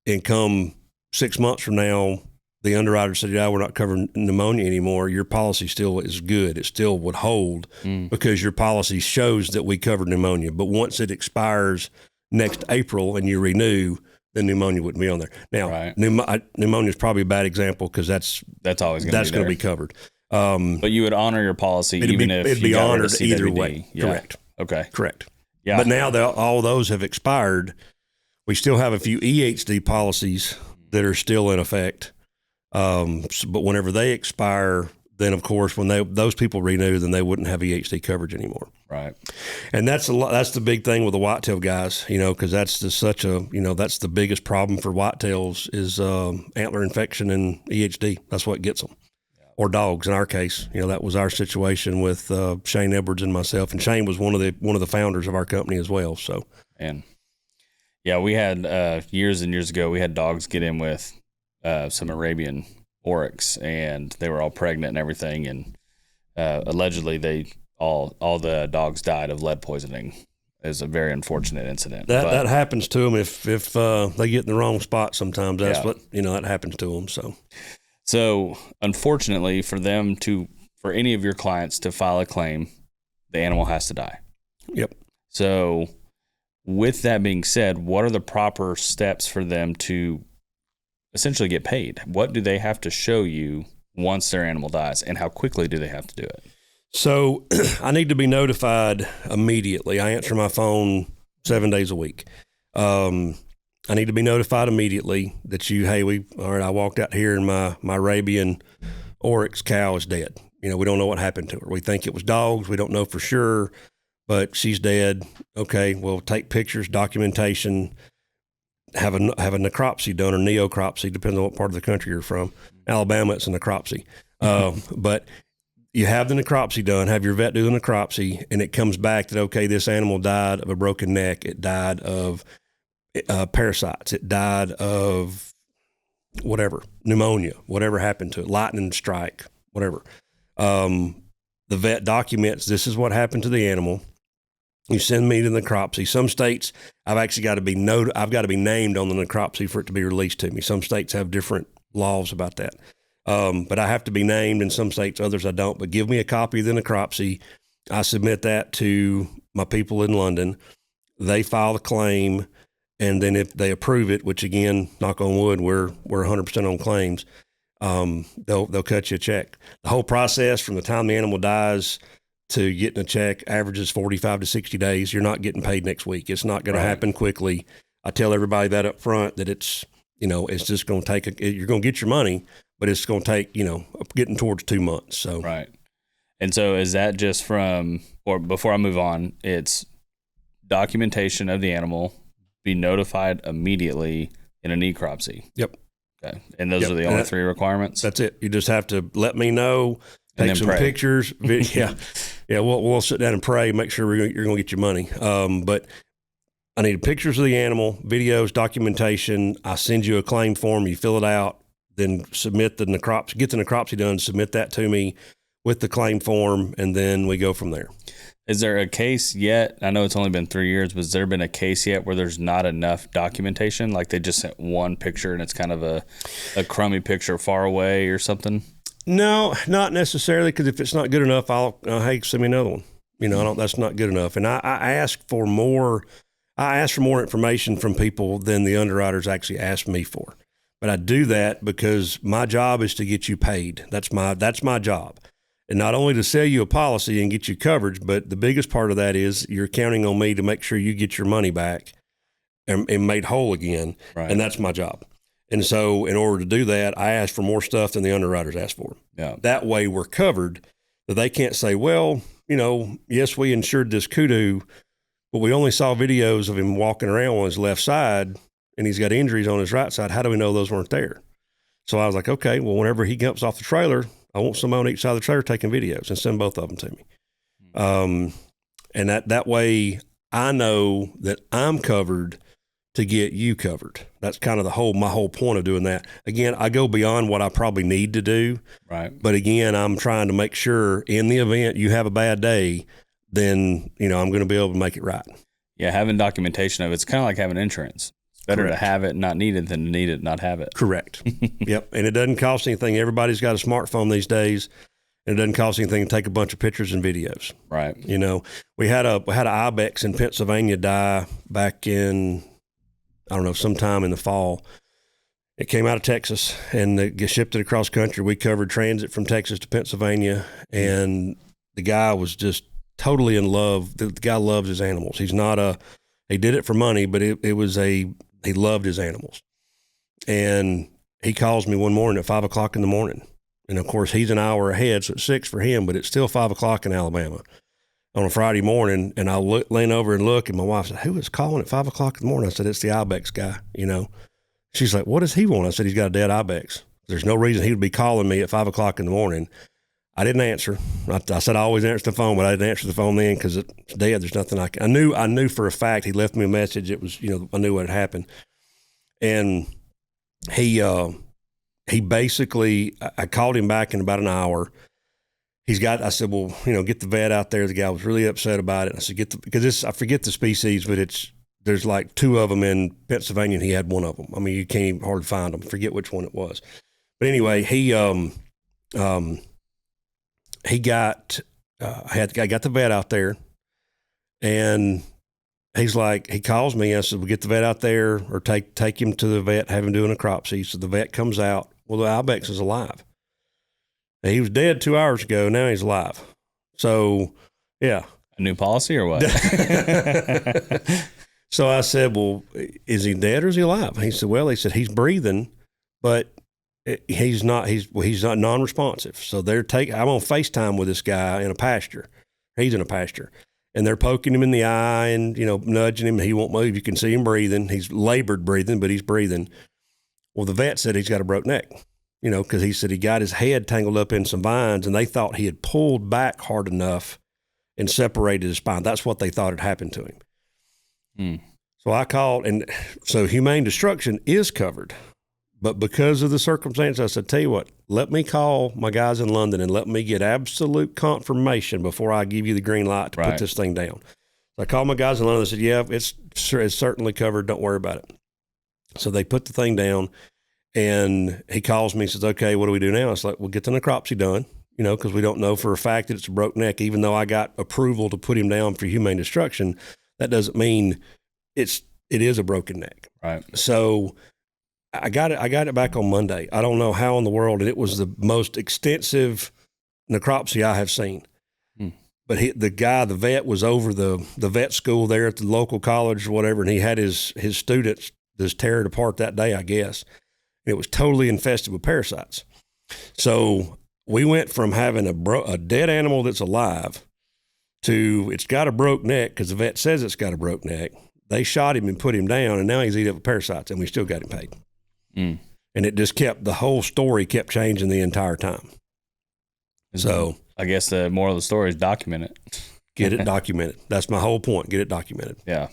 Speaker 2: and come 6 months from now, the underwriter said, yeah, we're not covering pneumonia anymore. Your policy still is good. It still would hold because your policy shows that we covered pneumonia. But once it expires next April and you renew, then pneumonia wouldn't be on there. Now, pneumonia is probably a bad example because that's
Speaker 3: always going
Speaker 2: to be covered.
Speaker 1: But you would honor your policy even if
Speaker 2: it'd be honored either way.
Speaker 1: Yeah.
Speaker 2: Correct.
Speaker 1: Okay.
Speaker 2: Correct.
Speaker 1: Yeah.
Speaker 2: But now that all those have expired, we still have a few EHD policies that are still in effect. But whenever they expire, then of course, when those people renew, then they wouldn't have EHD coverage anymore.
Speaker 1: Right.
Speaker 2: And that's the big thing with the whitetail guys, you know, because that's just that's the biggest problem for whitetails is antler infection and EHD. That's what gets them. Or dogs in our case. You know, that was our situation with Shane Edwards and myself. And Shane was one of the founders of our company as well. So,
Speaker 1: and yeah, we had years and years ago, we had dogs get in with some Arabian oryx, and they were all pregnant and everything, and allegedly all the dogs died of lead poisoning. It was a very unfortunate incident.
Speaker 2: That happens to them if they get in the wrong spot sometimes. That's what, that happens to them.
Speaker 1: So unfortunately for any of your clients to file a claim, the animal has to die.
Speaker 2: Yep.
Speaker 1: So with that being said, what are the proper steps for them to essentially get paid? What do they have to show you once their animal dies, and how quickly do they have to do it?
Speaker 2: So I need to be notified immediately. I answer my phone 7 days a week. I need to be notified immediately that I walked out here and my Arabian oryx cow is dead. You know, we don't know what happened to her. We think it was dogs. We don't know for sure, but she's dead. Okay, we'll take pictures, documentation, have a necropsy done, or neocropsy, depending on what part of the country you're from. Alabama, it's a necropsy. But you have the necropsy done, have your vet do the necropsy, and it comes back that, okay, this animal died of a broken neck. It died of parasites. It died of whatever, pneumonia, whatever happened to it, lightning strike, whatever. The vet documents, this is what happened to the animal. You send me to the necropsy. Some states, I've actually got to be I've got to be named on the necropsy for it to be released to me. Some states have different laws about that. But I have to be named in some states, others I don't. But give me a copy of the necropsy. I submit that to my people in London. They file the claim. And then if they approve it, which again, knock on wood, we're 100% on claims, they'll cut you a check. The whole process from the time the animal dies to getting a check averages 45 to 60 days. You're not getting paid next week. It's not going to happen quickly. I tell everybody that up front, that it's just going to take you're going to get your money, but it's going to take, getting towards 2 months. So,
Speaker 1: right. And so is that just or before I move on, it's documentation of the animal, be notified immediately in a necropsy.
Speaker 2: Yep.
Speaker 1: Okay. And those are the only 3 requirements?
Speaker 2: That's it. You just have to let me know, take some pictures. Yeah. We'll sit down and pray, make sure you're going to get your money. But I need pictures of the animal, videos, documentation. I send you a claim form. You fill it out, then submit get the necropsy done, submit that to me with the claim form, and then we go from there.
Speaker 1: Is there a case yet? I know it's only been 3 years, but has there been a case yet where there's not enough documentation? Like they just sent one picture and it's kind of a crummy picture far away or something?
Speaker 2: No, not necessarily, because if it's not good enough, hey, send me another one. You know, that's not good enough. And I ask for more. I ask for more information from people than the underwriters actually ask me for. But I do that because my job is to get you paid. That's my job. And not only to sell you a policy and get you coverage, but the biggest part of that is you're counting on me to make sure you get your money back and made whole again.
Speaker 1: Right.
Speaker 2: And that's my job. And so in order to do that, I ask for more stuff than the underwriters ask for.
Speaker 1: Yeah.
Speaker 2: That way we're covered, that they can't say, well, you know, yes, we insured this kudu, but we only saw videos of him walking around on his left side and he's got injuries on his right side. How do we know those weren't there? So I was like, okay, well, whenever he jumps off the trailer, I want somebody on each side of the trailer taking videos and send both of them to me. And that way I know that I'm covered to get you covered. That's kind of my whole point of doing that. Again, I go beyond what I probably need to do.
Speaker 1: Right.
Speaker 2: But again, I'm trying to make sure in the event you have a bad day, then, you know, I'm going to be able to make it right.
Speaker 1: Yeah. Having documentation of it's kind of like having insurance. It's better
Speaker 2: Correct.
Speaker 1: to have it and not need it than to need it and not have it.
Speaker 2: Correct. Yep. And it doesn't cost anything. Everybody's got a smartphone these days, and it doesn't cost anything to take a bunch of pictures and videos.
Speaker 1: Right.
Speaker 2: You know, we had an ibex in Pennsylvania die back in, I don't know, sometime in the fall. It came out of Texas and it shipped it across country. We covered transit from Texas to Pennsylvania, and the guy was just totally in love. The guy loves his animals. He did it for money, but he loved his animals. And he calls me one morning at 5 o'clock in the morning. And of course he's an hour ahead, so it's 6 for him, but it's still 5 o'clock in Alabama on a Friday morning. And I lean over and look, and my wife said, who is calling at 5 o'clock in the morning? I said, it's the ibex guy, you know. She's like, what does he want? I said, he's got a dead ibex. There's no reason he would be calling me at 5 o'clock in the morning. I didn't answer. I said I always answer the phone, but I didn't answer the phone then because it's dead. There's nothing I knew for a fact he left me a message. It was, you know, I knew what had happened. And he basically, I called him back in about an hour. I said, well, you know, get the vet out there. The guy was really upset about it. I said, because I forget the species, but there's like 2 of them in Pennsylvania, and he had 1 of them. I mean, you can't even hardly find them. I forget which one it was. But anyway, I got the vet out there, and he calls me. I said, we'll get the vet out there, or take him to the vet, have him do an necropsy. So the vet comes out. Well, the ibex is alive. And he was dead 2 hours ago. Now he's alive. So, yeah.
Speaker 1: A new policy or what?
Speaker 2: So I said, well, is he dead or is he alive? He said, he's breathing, but he's not non-responsive. So I'm on FaceTime with this guy in a pasture. He's in a pasture, and they're poking him in the eye and, you know, nudging him. He won't move. You can see him breathing. He's labored breathing, but he's breathing. Well, the vet said he's got a broke neck, you know, because he said he got his head tangled up in some vines, and they thought he had pulled back hard enough and separated his spine. That's what they thought had happened to him. So I called, and so humane destruction is covered. But because of the circumstance, I said, tell you what, let me call my guys in London and let me get absolute confirmation before I give you the green light to put this thing down. So I called my guys in London and said, yeah, it's certainly covered. Don't worry about it. So they put the thing down, and he calls me and says, okay, what do we do now? It's like, we'll get the necropsy done, you know, because we don't know for a fact that it's a broke neck. Even though I got approval to put him down for humane destruction, that doesn't mean it is a broken neck. Right. So I got it back on Monday. I don't know how in the world, and it was the most extensive necropsy I have seen. But the vet was over the vet school there at the local college or whatever, and he had his students just tear it apart that day, I guess. And it was totally infested with parasites. So we went from having a dead animal that's alive to it's got a broke neck because the vet says it's got a broke neck. They shot him and put him down, and now he's eating up with parasites, and we still got him paid. And it just the whole story kept changing the entire time. So
Speaker 1: I guess the moral of the story is document it.
Speaker 2: Get it documented. That's my whole point. Get it documented.
Speaker 1: Yeah.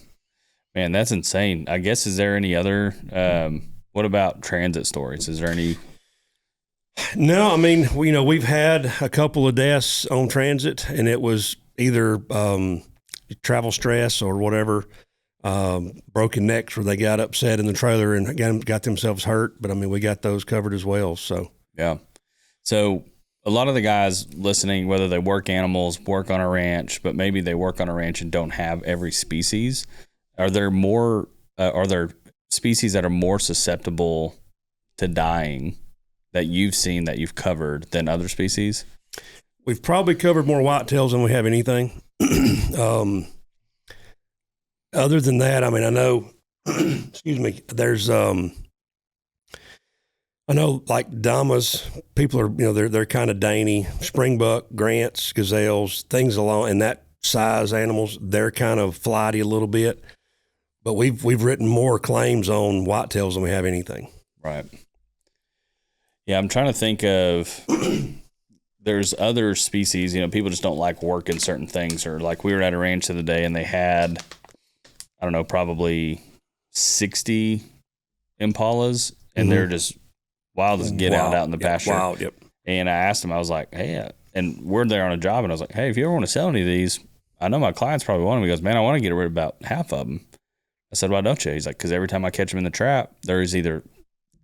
Speaker 1: Man, that's insane. I guess, is there any other, what about transit stories? Is there any?
Speaker 2: No, I mean, we've had a couple of deaths on transit, and it was either travel stress or whatever, broken necks where they got upset in the trailer and got themselves hurt. But I mean, we got those covered as well. So,
Speaker 1: yeah. So a lot of the guys listening, whether they work animals, work on a ranch, but maybe they work on a ranch and don't have every species. Are there species that are more susceptible to dying that you've seen, that you've covered, than other species?
Speaker 2: We've probably covered more whitetails than we have anything. Other than that, I mean, I know, excuse me, there's, I know like Damas, people are, they're kind of dainty. Springbuck, Grants, gazelles, things along in that size animals, they're kind of flighty a little bit. But we've written more claims on whitetails than we have anything.
Speaker 1: Right. Yeah, I'm trying to think of, there's other species, people just don't like working certain things. Or like we were at a ranch the other day and they had, I don't know, probably 60 impalas, and they're just wild as get out in the pasture.
Speaker 2: Wild, yep.
Speaker 1: And I asked him, I was like, hey, and we're there on a job, and I was like, hey, if you ever want to sell any of these, I know my clients probably want them. He goes, man, I want to get rid of about half of them. I said, why don't you? He's like, because every time I catch them in the trap, there's either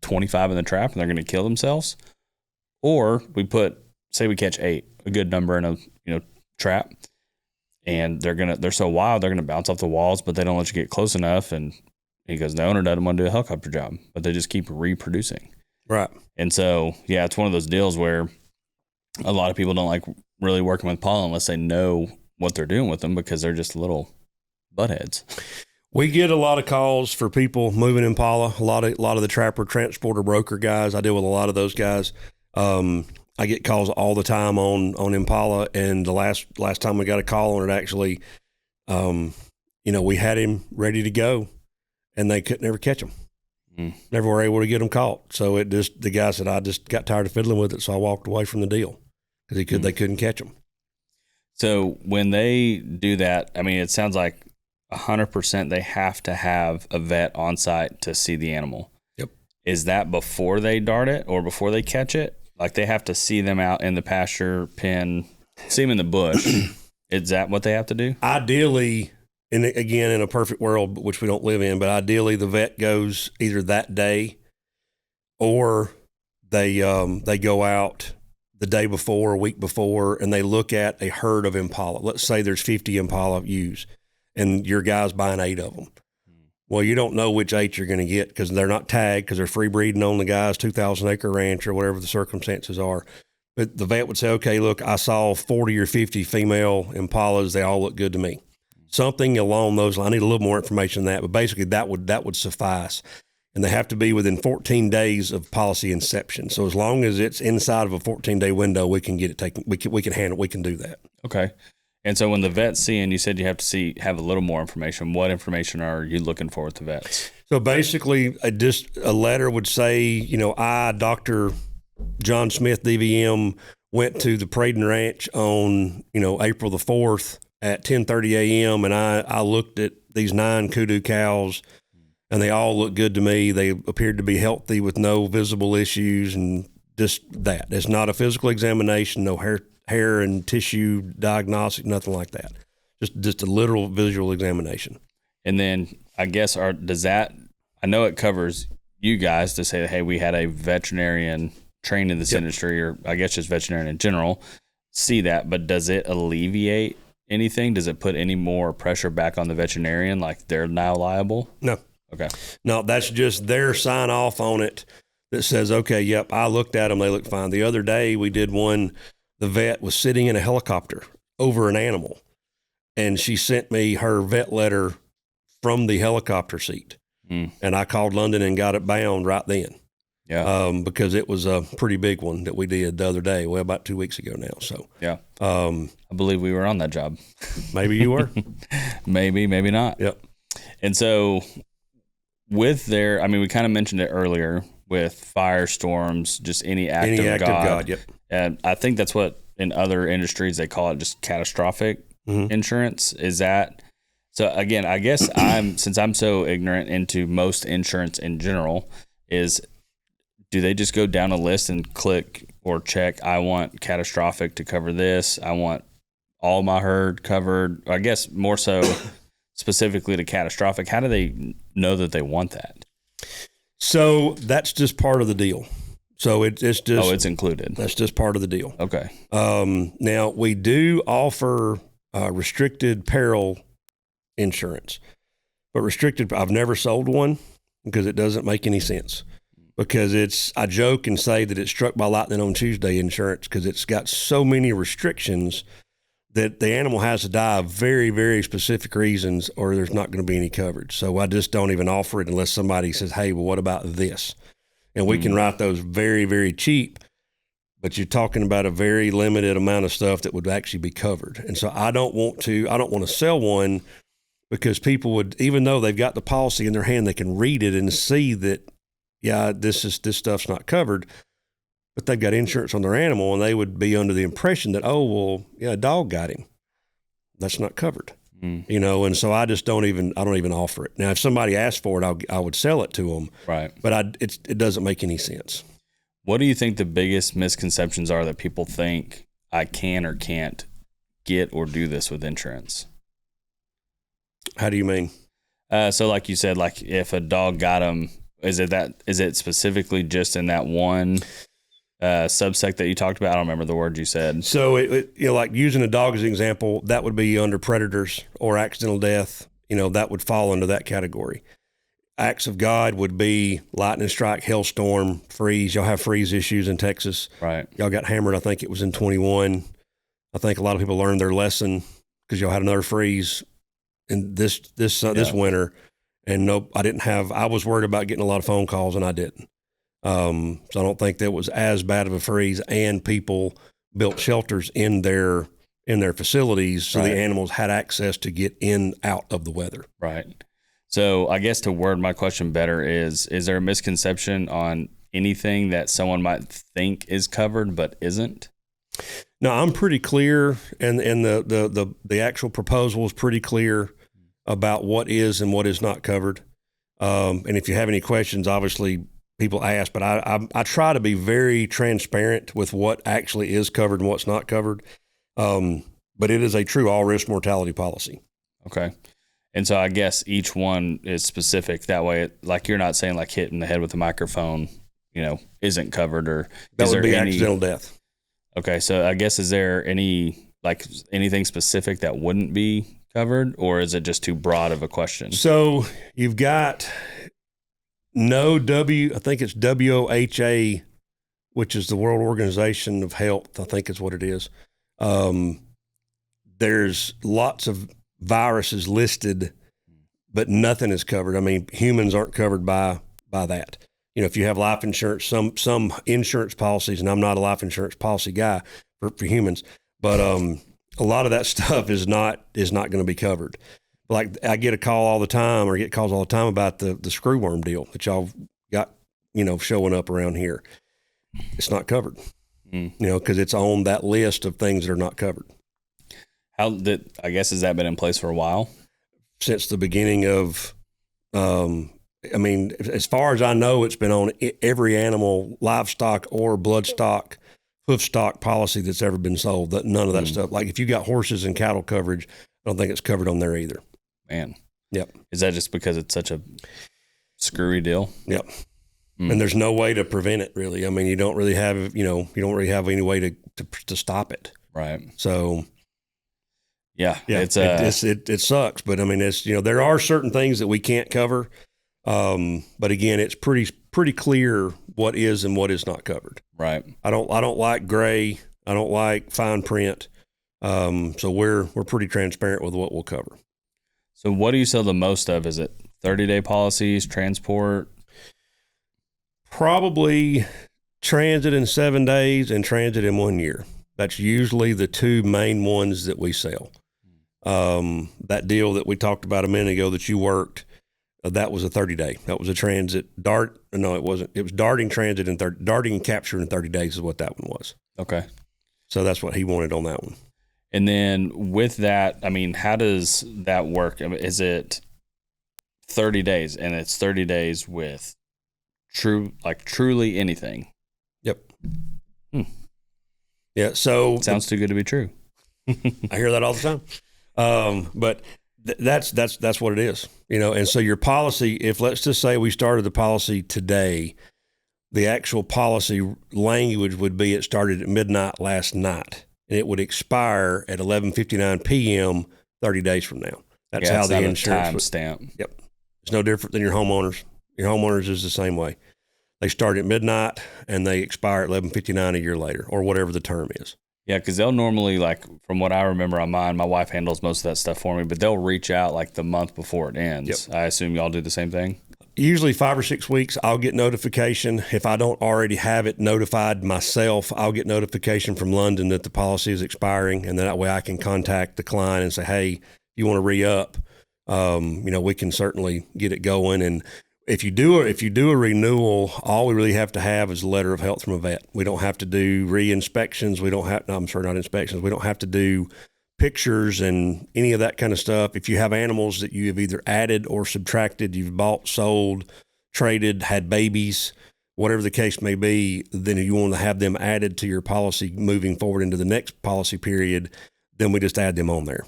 Speaker 1: 25 in the trap and they're going to kill themselves, or say we catch 8, a good number in a trap, and they're so wild they're gonna bounce off the walls, but they don't let you get close enough. And he goes, the owner doesn't want to do a helicopter job, but they just keep reproducing.
Speaker 2: Right.
Speaker 1: And so yeah, it's one of those deals where a lot of people don't like really working with Impala unless they know what they're doing with them, because they're just little buttheads.
Speaker 2: We get a lot of calls for people moving Impala. A lot of the trapper, transporter, broker guys. I deal with a lot of those guys. I get calls all the time on Impala, and the last time we got a call on it, actually, we had him ready to go, and they could never catch him. Never were able to get him caught. So the guy said, I just got tired of fiddling with it, so I walked away from the deal because they couldn't catch him.
Speaker 1: So when they do that, I mean, it sounds like 100% they have to have a vet on site to see the animal.
Speaker 2: Yep.
Speaker 1: Is that before they dart it or before they catch it? Like they have to see them out in the pasture pen, see them in the bush. Is that what they have to do?
Speaker 2: Ideally, and again, in a perfect world, which we don't live in, but ideally the vet goes either that day or they go out the day before, a week before, and they look at a herd of impala. Let's say there's 50 impala ewes, and your guy's buying 8 of them. Well, you don't know which 8 you're going to get because they're not tagged, because they're free breeding on the guy's 2,000-acre ranch or whatever the circumstances are. But the vet would say, okay, look, I saw 40 or 50 female impalas. They all look good to me. Something along those lines. I need a little more information than that, but basically that would suffice. And they have to be within 14 days of policy inception. So as long as it's inside of a 14-day window, we can get it taken. We can handle. We can do that.
Speaker 1: Okay. And so when the vet's seeing, you said you have to have a little more information. What information are you looking for with the vets?
Speaker 2: So basically, just a letter would say, I, Dr. John Smith, DVM, went to the Praden Ranch on, April the 4th at 10:30 a.m. and I looked at these 9 kudu cows, and they all looked good to me. They appeared to be healthy with no visible issues, and just that. It's not a physical examination, no hair and tissue diagnostic, nothing like that. Just a literal visual examination.
Speaker 1: And then I guess I know it covers you guys to say, hey, we had a veterinarian trained in this industry, or I guess just veterinarian in general, see that, but does it alleviate anything? Does it put any more pressure back on the veterinarian, like they're now liable?
Speaker 2: No.
Speaker 1: Okay.
Speaker 2: No, that's just their sign off on it that says, okay, yep, I looked at them, they look fine. The other day we did one. The vet was sitting in a helicopter over an animal, and she sent me her vet letter from the helicopter seat. And I called London and got it bound right then. Yeah. Because it was a pretty big one that we did the other day, well, about 2 weeks ago now. So,
Speaker 1: yeah. I believe we were on that job.
Speaker 2: Maybe you were.
Speaker 1: maybe not.
Speaker 2: Yep.
Speaker 1: And so we kind of mentioned it earlier with firestorms, just any act of God.
Speaker 2: Yep.
Speaker 1: And I think that's what in other industries they call it just catastrophic insurance. Is that so? Again, I guess since I'm so ignorant into most insurance in general, do they just go down a list and click or check? I want catastrophic to cover this. I want all my herd covered. I guess more so specifically to catastrophic. How do they know that they want that?
Speaker 2: So that's just part of the deal. So it's just
Speaker 1: it's included.
Speaker 2: That's just part of the deal.
Speaker 1: Okay.
Speaker 2: Now we do offer restricted peril insurance, but restricted, I've never sold one because it doesn't make any sense. Because I joke and say that it's struck by lightning on Tuesday insurance because it's got so many restrictions that the animal has to die of very, very specific reasons or there's not going to be any coverage. So I just don't even offer it unless somebody says, hey, well, what about this? And we can write those very, very cheap, but you're talking about a very limited amount of stuff that would actually be covered. And so I don't want to sell one because people would, even though they've got the policy in their hand, they can read it and see that, yeah, this stuff's not covered, but they've got insurance on their animal and they would be under the impression that, oh, well, yeah, a dog got him. That's not covered. And so I don't even offer it. Now, if somebody asked for it, I would sell it to them.
Speaker 1: Right.
Speaker 2: But it doesn't make any sense.
Speaker 1: What do you think the biggest misconceptions are that people think I can or can't get or do this with insurance?
Speaker 2: How do you mean?
Speaker 1: So like you said, like if a dog got him, is it specifically just in that one subsect that you talked about? I don't remember the word you said.
Speaker 2: So like using a dog as an example, that would be under predators or accidental death. That would fall into that category. Acts of God would be lightning strike, hailstorm, freeze. Y'all have freeze issues in Texas.
Speaker 1: Right.
Speaker 2: Y'all got hammered. I think it was in 21. I think a lot of people learned their lesson because y'all had another freeze in this winter. And nope, I was worried about getting a lot of phone calls and I didn't. So I don't think that was as bad of a freeze, and people built shelters in their facilities so the animals had access to get out of the weather. Right.
Speaker 1: So I guess to word my question better is there a misconception on anything that someone might think is covered but isn't?
Speaker 2: No, I'm pretty clear, and the actual proposal is pretty clear about what is and what is not covered. And if you have any questions, obviously people ask, but I try to be very transparent with what actually is covered and what's not covered. But it is a true all risk mortality policy.
Speaker 1: Okay. And so I guess each one is specific. That way, like you're not saying like hitting the head with a microphone, isn't covered, or
Speaker 2: that would be accidental death.
Speaker 1: Okay. So I guess, is there anything specific that wouldn't be covered, or is it just too broad of a question?
Speaker 2: So you've got I think it's WOHA, which is the World Organization of Health, I think is what it is. There's lots of viruses listed, but nothing is covered. I mean, humans aren't covered by that. If you have life insurance, some insurance policies, and I'm not a life insurance policy guy for humans, but a lot of that stuff is not going to be covered. Like I get a call all the time, or get calls all the time about the screwworm deal that y'all got, showing up around here. It's not covered, because it's on that list of things that are not covered.
Speaker 1: I guess, has that been in place for a while?
Speaker 2: Since the beginning of, as far as I know, it's been on every animal, livestock or bloodstock, hoofstock policy that's ever been sold. None of that stuff. Like if you got horses and cattle coverage, I don't think it's covered on there either.
Speaker 1: Man.
Speaker 2: Yep.
Speaker 1: Is that just because it's such a screwy deal?
Speaker 2: Yep. And there's no way to prevent it, really. I mean, you don't really have any way to stop it.
Speaker 1: Right.
Speaker 2: So
Speaker 1: yeah,
Speaker 2: it sucks, but I mean, there are certain things that we can't cover. But again, it's pretty clear what is and what is not covered.
Speaker 1: Right.
Speaker 2: I don't like gray. I don't like fine print. So we're pretty transparent with what we'll cover.
Speaker 1: So what do you sell the most of? Is it 30-day policies, transport?
Speaker 2: Probably transit in 7 days and transit in 1 year. That's usually the two main ones that we sell. That deal that we talked about a minute ago that you worked, that was a 30-day. That was a transit dart. No, it wasn't. It was darting transit and darting and capture in 30 days is what that one was.
Speaker 1: Okay.
Speaker 2: So that's what he wanted on that one.
Speaker 1: And then with that, I mean, how does that work? I mean, is it 30 days and it's 30 days with truly anything?
Speaker 2: Yep. Yeah. So
Speaker 1: sounds too good to be true.
Speaker 2: I hear that all the time. But that's what it is, and so your policy, if let's just say we started the policy today, the actual policy language would be it started at midnight last night and it would expire at 11:59 p.m. 30 days from now. That's how the insurance
Speaker 1: time stamp.
Speaker 2: Yep. It's no different than your homeowners. Your homeowners is the same way. They start at midnight and they expire at 11:59 a year later, or whatever the term is.
Speaker 1: Yeah, because they'll normally, like, from what I remember on mine, my wife handles most of that stuff for me, but they'll reach out like the month before it ends. Yep. I assume y'all do the same thing?
Speaker 2: Usually 5 or 6 weeks, I'll get notification. If I don't already have it notified myself, I'll get notification from London that the policy is expiring, and that way I can contact the client and say, hey, you want to re-up, we can certainly get it going. And if you do a renewal, all we really have to have is a letter of health from a vet. We don't have to do re-inspections. We don't have to do pictures and any of that kind of stuff. If you have animals that you have either added or subtracted, you've bought, sold, traded, had babies, whatever the case may be, then you want to have them added to your policy moving forward into the next policy period, then we just add them on there.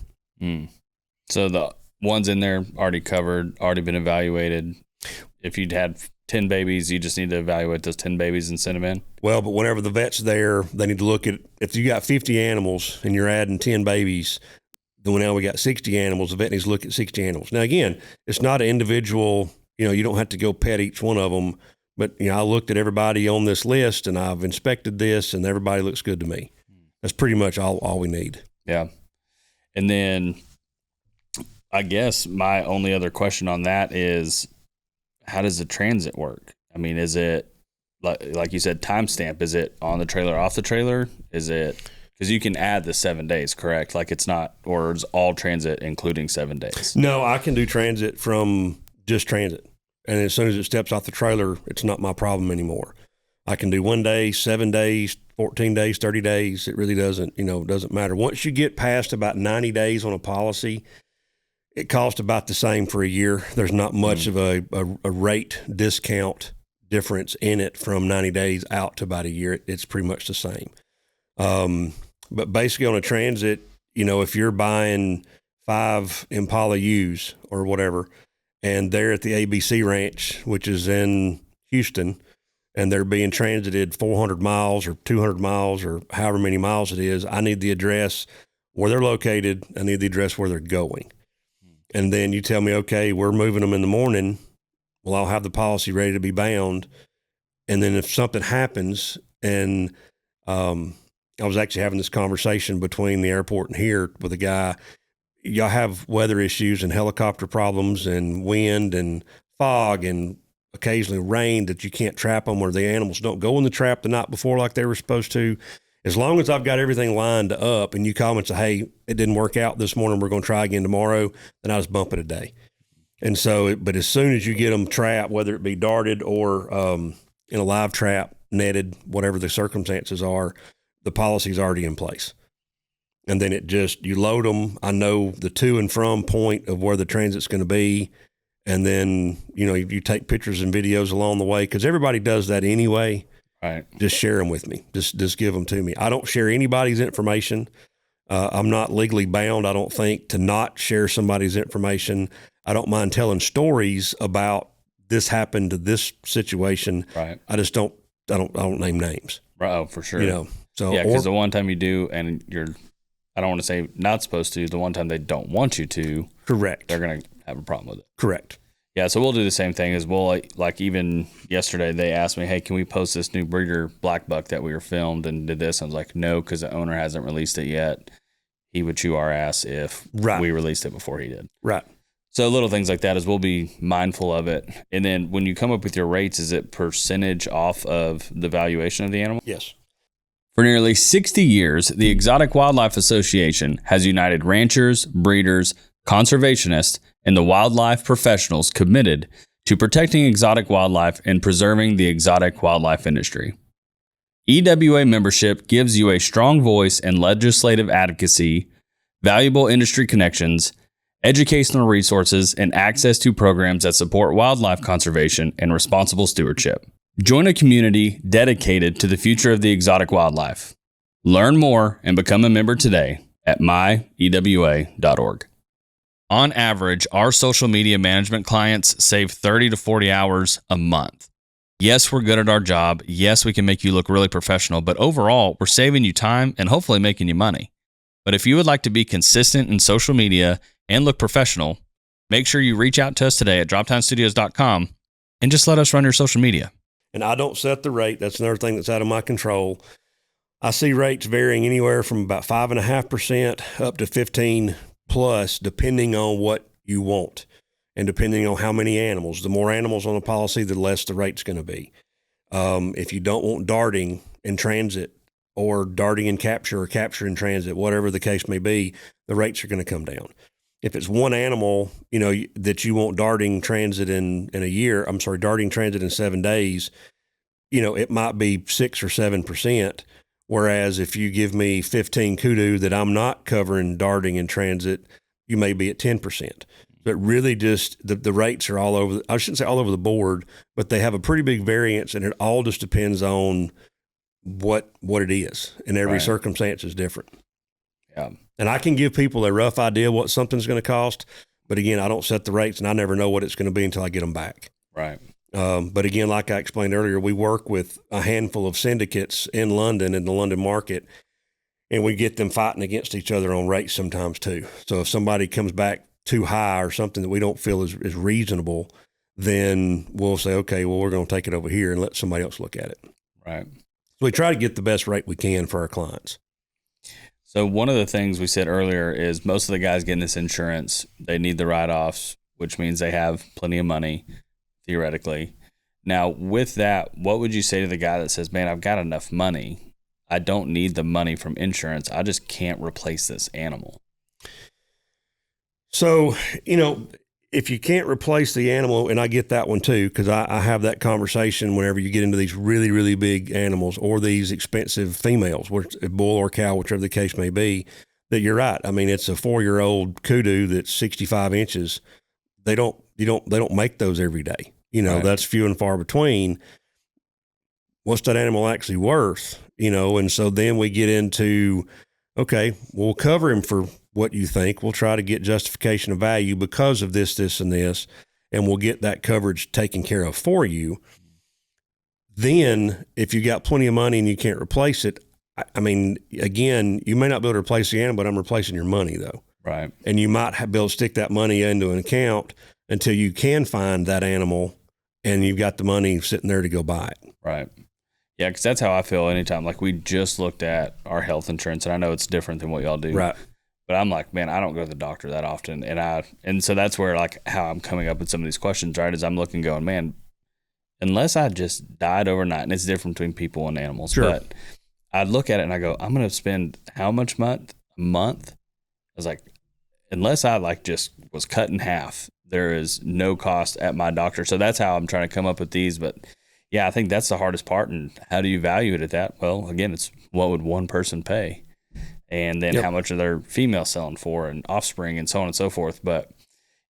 Speaker 1: So the ones in there already covered, already been evaluated. If you'd had 10 babies, you just need to evaluate those 10 babies and send them in?
Speaker 2: Well, but whenever the vet's there, they need to look at, if you got 50 animals and you're adding 10 babies, then now we got 60 animals, the vet needs to look at 60 animals. Now, again, it's not an individual, you don't have to go pet each one of them, but, I looked at everybody on this list and I've inspected this and everybody looks good to me. That's pretty much all we need.
Speaker 1: Yeah. And then I guess my only other question on that is, how does the transit work? I mean, is it like you said, timestamp? Is it on the trailer, off the trailer? Is it, because you can add the 7 days, correct? Like it's not, or is all transit including 7 days?
Speaker 2: No, I can do transit from just transit. And as soon as it steps off the trailer, it's not my problem anymore. I can do 1 day, 7 days, 14 days, 30 days. It really doesn't matter. Once you get past about 90 days on a policy, it costs about the same for a year. There's not much of a rate discount difference in it from 90 days out to about a year. It's pretty much the same. But basically on a transit, if you're buying 5 Impala U's or whatever, and they're at the ABC Ranch, which is in Houston, and they're being transited 400 miles or 200 miles or however many miles it is, I need the address where they're located. I need the address where they're going. And then you tell me, okay, we're moving them in the morning. Well, I'll have the policy ready to be bound. And then if something happens, and I was actually having this conversation between the airport and here with a guy, y'all have weather issues and helicopter problems and wind and fog and occasionally rain that you can't trap them, or the animals don't go in the trap the night before like they were supposed to. As long as I've got everything lined up and you call and say, hey, it didn't work out this morning, we're going to try again tomorrow, then I just bump it a day. And so, but as soon as you get them trapped, whether it be darted or in a live trap, netted, whatever the circumstances are, the policy's already in place. And then you load them. I know the to and from point of where the transit's going to be. And then, you take pictures and videos along the way, because everybody does that anyway.
Speaker 1: Right.
Speaker 2: Just share them with me. Just give them to me. I don't share anybody's information. I'm not legally bound, I don't think, to not share somebody's information. I don't mind telling stories about this happened to this situation.
Speaker 1: Right.
Speaker 2: I just don't name names.
Speaker 1: Oh, for sure.
Speaker 2: So
Speaker 1: yeah, because the one time you do, and I don't want to say not supposed to, the one time they don't want you to.
Speaker 2: Correct.
Speaker 1: They're going to have a problem with it.
Speaker 2: Correct.
Speaker 1: Yeah, so we'll do the same thing as well. Like even yesterday, they asked me, hey, can we post this new breeder black buck that we were filmed and did this? I was like, no, because the owner hasn't released it yet. He would chew our ass if we released it before he did.
Speaker 2: Right.
Speaker 1: So little things like that is we'll be mindful of it. And then when you come up with your rates, is it percentage off of the valuation of the animal?
Speaker 2: Yes.
Speaker 1: For nearly 60 years, the Exotic Wildlife Association has united ranchers, breeders, conservationists, and the wildlife professionals committed to protecting exotic wildlife and preserving the exotic wildlife industry. EWA membership gives you a strong voice in legislative advocacy, valuable industry connections, educational resources, and access to programs that support wildlife conservation and responsible stewardship. Join a community dedicated to the future of the exotic wildlife. Learn more and become a member today at myewa.org. On average, our social media management clients save 30 to 40 hours a month. Yes, we're good at our job. Yes, we can make you look really professional, but overall, we're saving you time and hopefully making you money. But if you would like to be consistent in social media and look professional, make sure you reach out to us today at dropdownstudios.com and just let us run your social media.
Speaker 2: And I don't set the rate. That's another thing that's out of my control. I see rates varying anywhere from about 5.5% up to 15 plus, depending on what you want and depending on how many animals. The more animals on the policy, the less the rate's going to be. If you don't want darting in transit or darting in capture or capture in transit, whatever the case may be, the rates are going to come down. If it's one animal, that you want darting transit in a year, darting transit in 7 days, it might be 6 or 7%. Whereas if you give me 15 kudu that I'm not covering darting in transit, you may be at 10%. But really just the rates are all over, I shouldn't say all over the board, but they have a pretty big variance, and it all just depends on what it is. And every circumstance is different.
Speaker 1: Yeah.
Speaker 2: And I can give people a rough idea what something's going to cost, but again, I don't set the rates, and I never know what it's going to be until I get them back.
Speaker 1: Right.
Speaker 2: But again, like I explained earlier, we work with a handful of syndicates in London, in the London market, and we get them fighting against each other on rates sometimes too. So if somebody comes back too high or something that we don't feel is reasonable, then we'll say, okay, well, we're going to take it over here and let somebody else look at it.
Speaker 1: Right.
Speaker 2: So we try to get the best rate we can for our clients.
Speaker 1: So one of the things we said earlier is most of the guys getting this insurance, they need the write-offs, which means they have plenty of money, theoretically. Now, with that, what would you say to the guy that says, man, I've got enough money. I don't need the money from insurance. I just can't replace this animal.
Speaker 2: So, if you can't replace the animal, and I get that one too, because I have that conversation whenever you get into these really, really big animals or these expensive females, bull or cow, whichever the case may be, that you're right. I mean, it's a 4-year-old kudu that's 65 inches. They don't make those every day. That's few and far between. What's that animal actually worth? And so then we get into, okay, we'll cover him for what you think. We'll try to get justification of value because of this, this, and this, and we'll get that coverage taken care of for you. Then if you got plenty of money and you can't replace it, I mean, again, you may not be able to replace the animal, but I'm replacing your money though.
Speaker 1: Right.
Speaker 2: And you might be able to stick that money into an account until you can find that animal and you've got the money sitting there to go buy it.
Speaker 1: Right. Yeah, because that's how I feel anytime. Like, we just looked at our health insurance, and I know it's different than what y'all do.
Speaker 2: Right.
Speaker 1: But I'm like, man, I don't go to the doctor that often. And so that's where, like, how I'm coming up with some of these questions, right, is I'm looking going, man, unless I just died overnight, and it's different between people and animals.
Speaker 2: Sure.
Speaker 1: But I'd look at it and I go, I'm going to spend how much a month? I was like, unless I like just was cut in half, there is no cost at my doctor. So that's how I'm trying to come up with these. But yeah, I think that's the hardest part. And how do you value it at that? Well, again, it's what would one person pay? And then how much are their female selling for and offspring and so on and so forth. But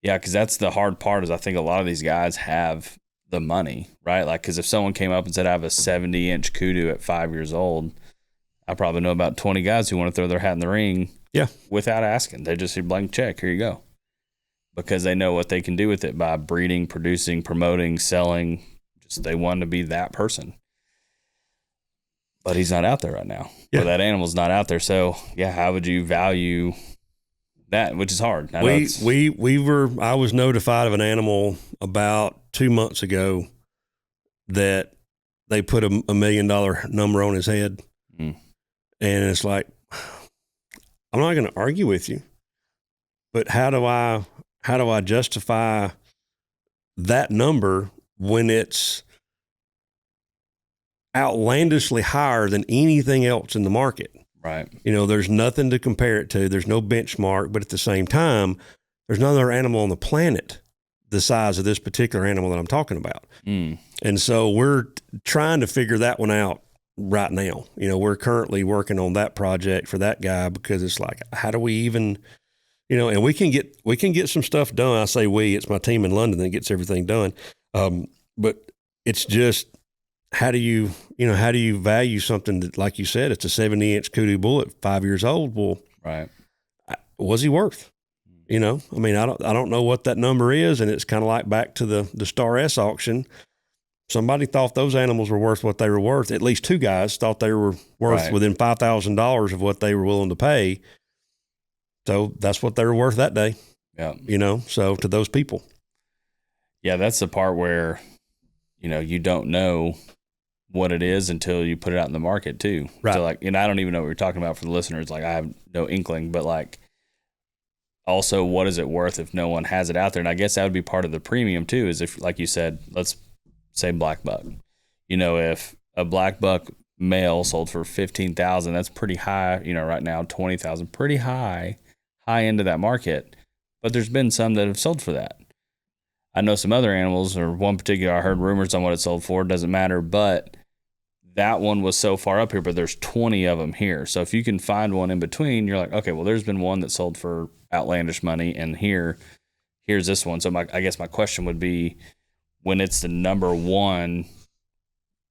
Speaker 1: yeah, because that's the hard part is I think a lot of these guys have the money, right? Like, because if someone came up and said, I have a 70-inch kudu at 5 years old, I probably know about 20 guys who want to throw their hat in the ring without asking. They just say, blank check, here you go. Because they know what they can do with it by breeding, producing, promoting, selling. Just they want to be that person. But he's not out there right now. Yeah. Or that animal's not out there. So, yeah, how would you value that, which is hard? I
Speaker 2: was notified of an animal about 2 months ago that they put a $1 million number on his head. And it's like, I'm not going to argue with you, but how do I justify that number when it's outlandishly higher than anything else in the market?
Speaker 1: Right.
Speaker 2: There's nothing to compare it to. There's no benchmark, but at the same time, there's no other animal on the planet the size of this particular animal that I'm talking about. And so we're trying to figure that one out right now. We're currently working on that project for that guy because it's like, how do we even, and we can get some stuff done. I say it's my team in London that gets everything done. But it's just, how do you value something that, like you said, it's a 70-inch kudu bull at 5 years old? Well,
Speaker 1: right.
Speaker 2: Was he worth? I mean, I don't know what that number is. And it's kind of like back to the Star S auction. somebody thought those animals were worth what they were worth. At least two guys thought they were worth within $5,000 of what they were willing to pay. So that's what they were worth that day.
Speaker 1: Yeah.
Speaker 2: So to those people.
Speaker 1: Yeah, that's the part where, you don't know what it is until you put it out in the market too.
Speaker 2: Right.
Speaker 1: So I don't even know what you're talking about for the listeners. Like, I have no inkling, but also, what is it worth if no one has it out there? And I guess that would be part of the premium too, is if, like you said, let's say black buck. If a black buck male sold for $15,000, that's pretty high. Right now, $20,000, pretty high end of that market. But there's been some that have sold for that. I know some other animals, or one particular, I heard rumors on what it sold for. It doesn't matter, but that one was so far up here, but there's 20 of them here. So if you can find one in between, you're like, okay, well, there's been one that sold for outlandish money, and here's this one. So I guess my question would be, when it's the number one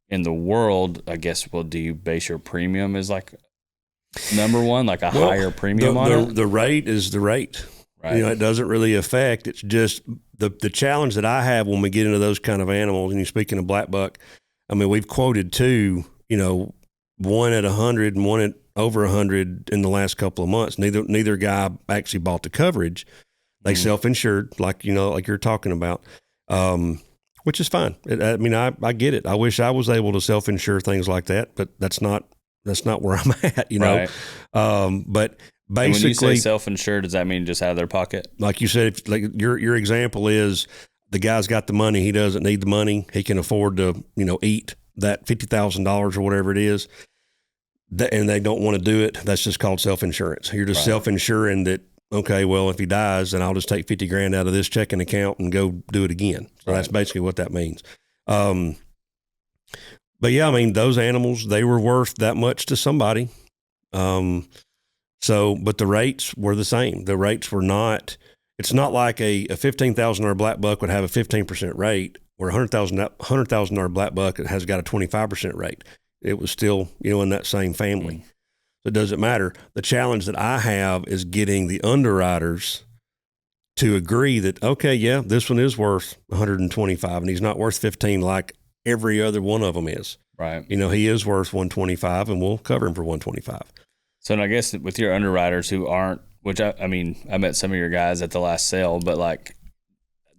Speaker 1: in the world, I guess, well, do you base your premium as number one, higher premium on it?
Speaker 2: The rate is the rate.
Speaker 1: Right.
Speaker 2: It doesn't really affect. It's just the challenge that I have when we get into those kind of animals. And you're speaking of black buck, I mean, we've quoted two, one at 100 and one at over 100 in the last couple of months. Neither guy actually bought the coverage. They self-insured, like you're talking about, which is fine. I get it. I wish I was able to self-insure things like that, but that's not where I'm at,
Speaker 1: Right.
Speaker 2: But basically,
Speaker 1: and when you say self-insured, does that mean just out of their pocket?
Speaker 2: Like you said, your example is, the guy's got the money. He doesn't need the money. He can afford to, eat that $50,000 or whatever it is, and they don't want to do it. That's just called self-insurance. You're just self-insuring that, okay, well, if he dies, then I'll just take $50,000 out of this checking account and go do it again. So that's basically what that means. But yeah, those animals, they were worth that much to somebody. But the rates were the same. The rates were not. It's not like a $15,000 black buck would have a 15% rate, where a $100,000 black buck has got a 25% rate. It was still, in that same family. So it doesn't matter. The challenge that I have is getting the underwriters to agree that, okay, yeah, this one is worth 125 and he's not worth 15 like every other one of them is.
Speaker 1: Right.
Speaker 2: He is worth 125 and we'll cover him for 125.
Speaker 1: So I guess with your underwriters who aren't, which I met some of your guys at the last sale, but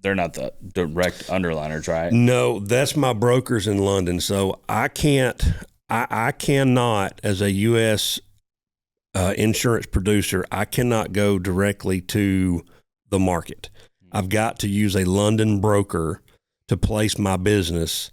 Speaker 1: they're not the direct underliners, right?
Speaker 2: No, that's my brokers in London. So I cannot, as a U.S. Insurance producer, I cannot go directly to the market. I've got to use a London broker to place my business,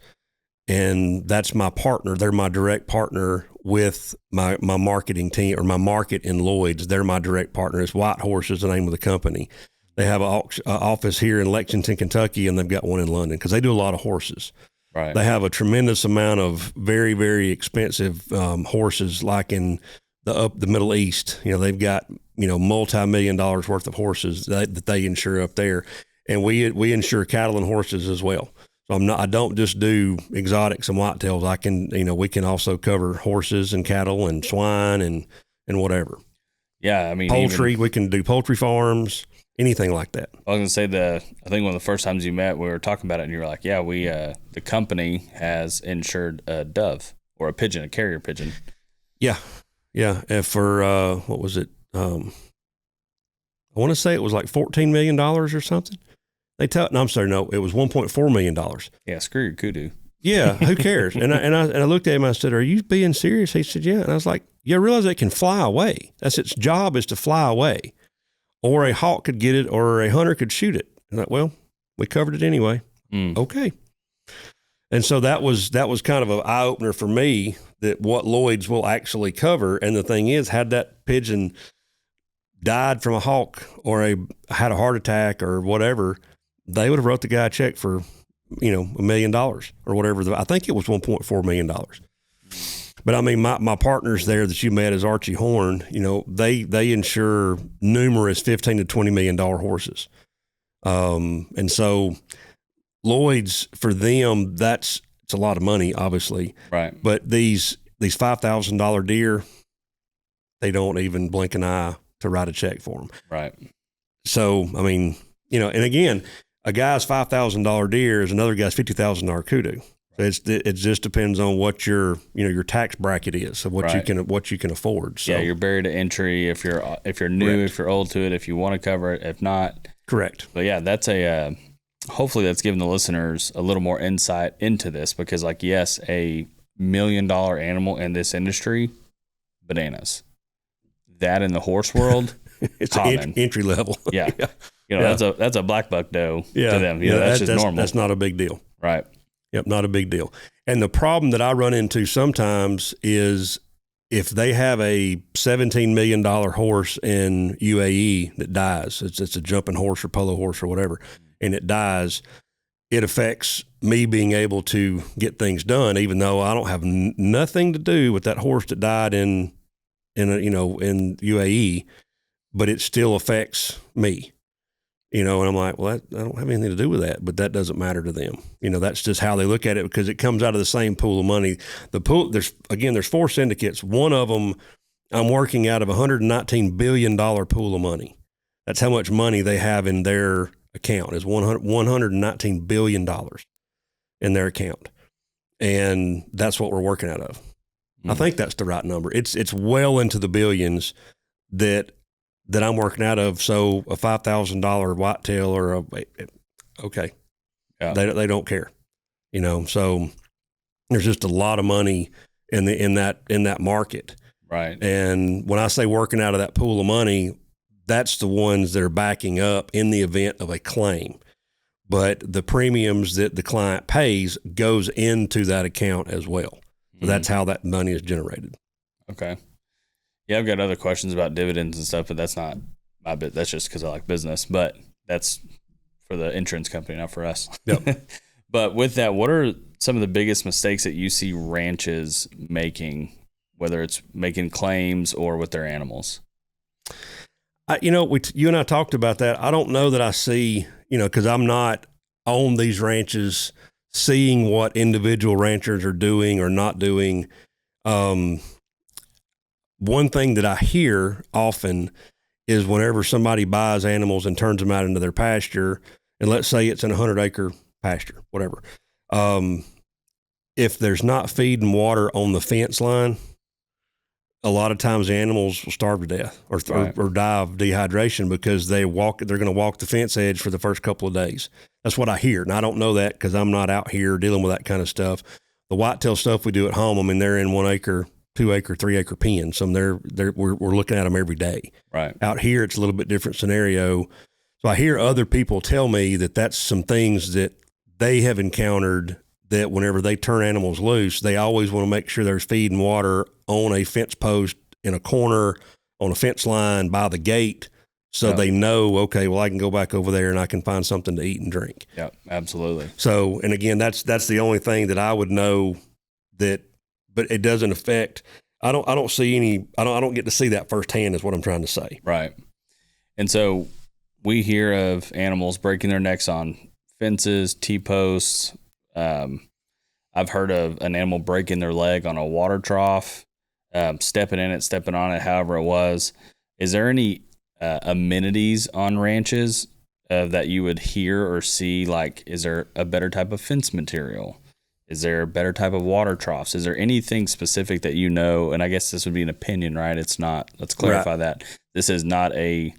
Speaker 2: and that's my partner. They're my direct partner with my marketing team, or my market in Lloyd's. They're my direct partner. It's White Horse is the name of the company. They have an office here in Lexington, Kentucky, and they've got one in London because they do a lot of horses.
Speaker 1: Right.
Speaker 2: They have a tremendous amount of very, very expensive horses, like in the Middle East. They've got multi-million-dollar worth of horses that they insure up there, and we insure cattle and horses as well. So I don't just do exotics and whitetails. I can, we can also cover horses and cattle and swine and whatever.
Speaker 1: Yeah,
Speaker 2: poultry. We can do poultry farms, anything like that.
Speaker 1: I was gonna say I think one of the first times you met, we were talking about it, and you were like, "Yeah, we the company has insured a dove or a pigeon, a carrier pigeon."
Speaker 2: Yeah. And for what was it? I want to say it was like $14 million or something. It was $1.4 million.
Speaker 1: Yeah, screw your kudu.
Speaker 2: Yeah, who cares? and I looked at him and I said, "Are you being serious?" He said, "Yeah." And I was like, "You realize it can fly away? That's its job, is to fly away. Or a hawk could get it, or a hunter could shoot it." And I'm like, well, we covered it anyway. Okay. And so that was kind of an eye opener for me, that what Lloyd's will actually cover. And the thing is, had that pigeon died from a hawk or had a heart attack or whatever, they would have wrote the guy a check for, $1 million or whatever. I think it was $1.4 million. But my partners there that you met is Archie Horn. They insure numerous $15 to $20 million horses. And so Lloyd's, for them, it's a lot of money, obviously.
Speaker 1: Right.
Speaker 2: But these $5,000 deer, they don't even blink an eye to write a check for them.
Speaker 1: Right.
Speaker 2: So, and again, a guy's $5,000 deer is another guy's $50,000 kudu. So it just depends on what your tax bracket is, of what you can afford. So
Speaker 1: yeah, your barrier to entry, if you're new,
Speaker 2: correct.
Speaker 1: if you're old to it, if you want to cover it, if not,
Speaker 2: correct.
Speaker 1: But yeah, that's hopefully that's giving the listeners a little more insight into this, because like, yes, $1 million animal in this industry, bananas. That in the horse world,
Speaker 2: it's
Speaker 1: common.
Speaker 2: Entry level.
Speaker 1: Yeah. That's a black buck doe to them. That's just normal.
Speaker 2: That's not a big deal.
Speaker 1: Right.
Speaker 2: Yep, not a big deal. And the problem that I run into sometimes is if they have a $17 million horse in UAE that dies, it's a jumping horse or polo horse or whatever, and it dies, it affects me being able to get things done, even though I don't have nothing to do with that horse that died in UAE, but it still affects me. And I'm like, well, I don't have anything to do with that, but that doesn't matter to them. That's just how they look at it, because it comes out of the same pool of money. The pool, there's 4 syndicates. One of them, I'm working out of $119 billion pool of money. That's how much money they have in their account, is $119 billion in their account. And that's what we're working out of. I think that's the right number. It's well into the billions that I'm working out of. So a $5,000 whitetail or they don't care, so there's just a lot of money in that market.
Speaker 1: Right.
Speaker 2: And when I say working out of that pool of money, that's the ones that are backing up in the event of a claim. But the premiums that the client pays goes into that account as well. So that's how that money is generated.
Speaker 1: Okay. Yeah, I've got other questions about dividends and stuff, but that's not my bit. That's just because I like business. But that's for the insurance company, not for us.
Speaker 2: Yep.
Speaker 1: But with that, what are some of the biggest mistakes that you see ranches making, whether it's making claims or with their animals?
Speaker 2: You and I talked about that. I don't know that I see, because I'm not on these ranches seeing what individual ranchers are doing or not doing. One thing that I hear often is whenever somebody buys animals and turns them out into their pasture, and let's say it's in a 100-acre pasture, whatever. If there's not feed and water on the fence line, a lot of times the animals will starve to death or die of dehydration because they're going to walk the fence edge for the first couple of days. That's what I hear. And I don't know that because I'm not out here dealing with that kind of stuff. The whitetail stuff we do at home, I mean, they're in 1 acre, 2 acre, 3 acre pens. So we're looking at them every day.
Speaker 1: Right.
Speaker 2: Out here, it's a little bit different scenario. So I hear other people tell me that that's some things that they have encountered, that whenever they turn animals loose, they always want to make sure there's feed and water on a fence post in a corner on a fence line by the gate. So they know, okay, well, I can go back over there and I can find something to eat and drink.
Speaker 1: Yeah, absolutely.
Speaker 2: So, and again, that's the only thing that I would know that, but it doesn't affect, I don't get to see that firsthand is what I'm trying to say.
Speaker 1: Right. And so we hear of animals breaking their necks on fences, T-posts. I've heard of an animal breaking their leg on a water trough, stepping on it, however it was. Is there any amenities on ranches that you would hear or see? Like, is there a better type of fence material? Is there a better type of water troughs? Is there anything specific that you know? And I guess this would be an opinion, right? It's not. Let's clarify that. This is not a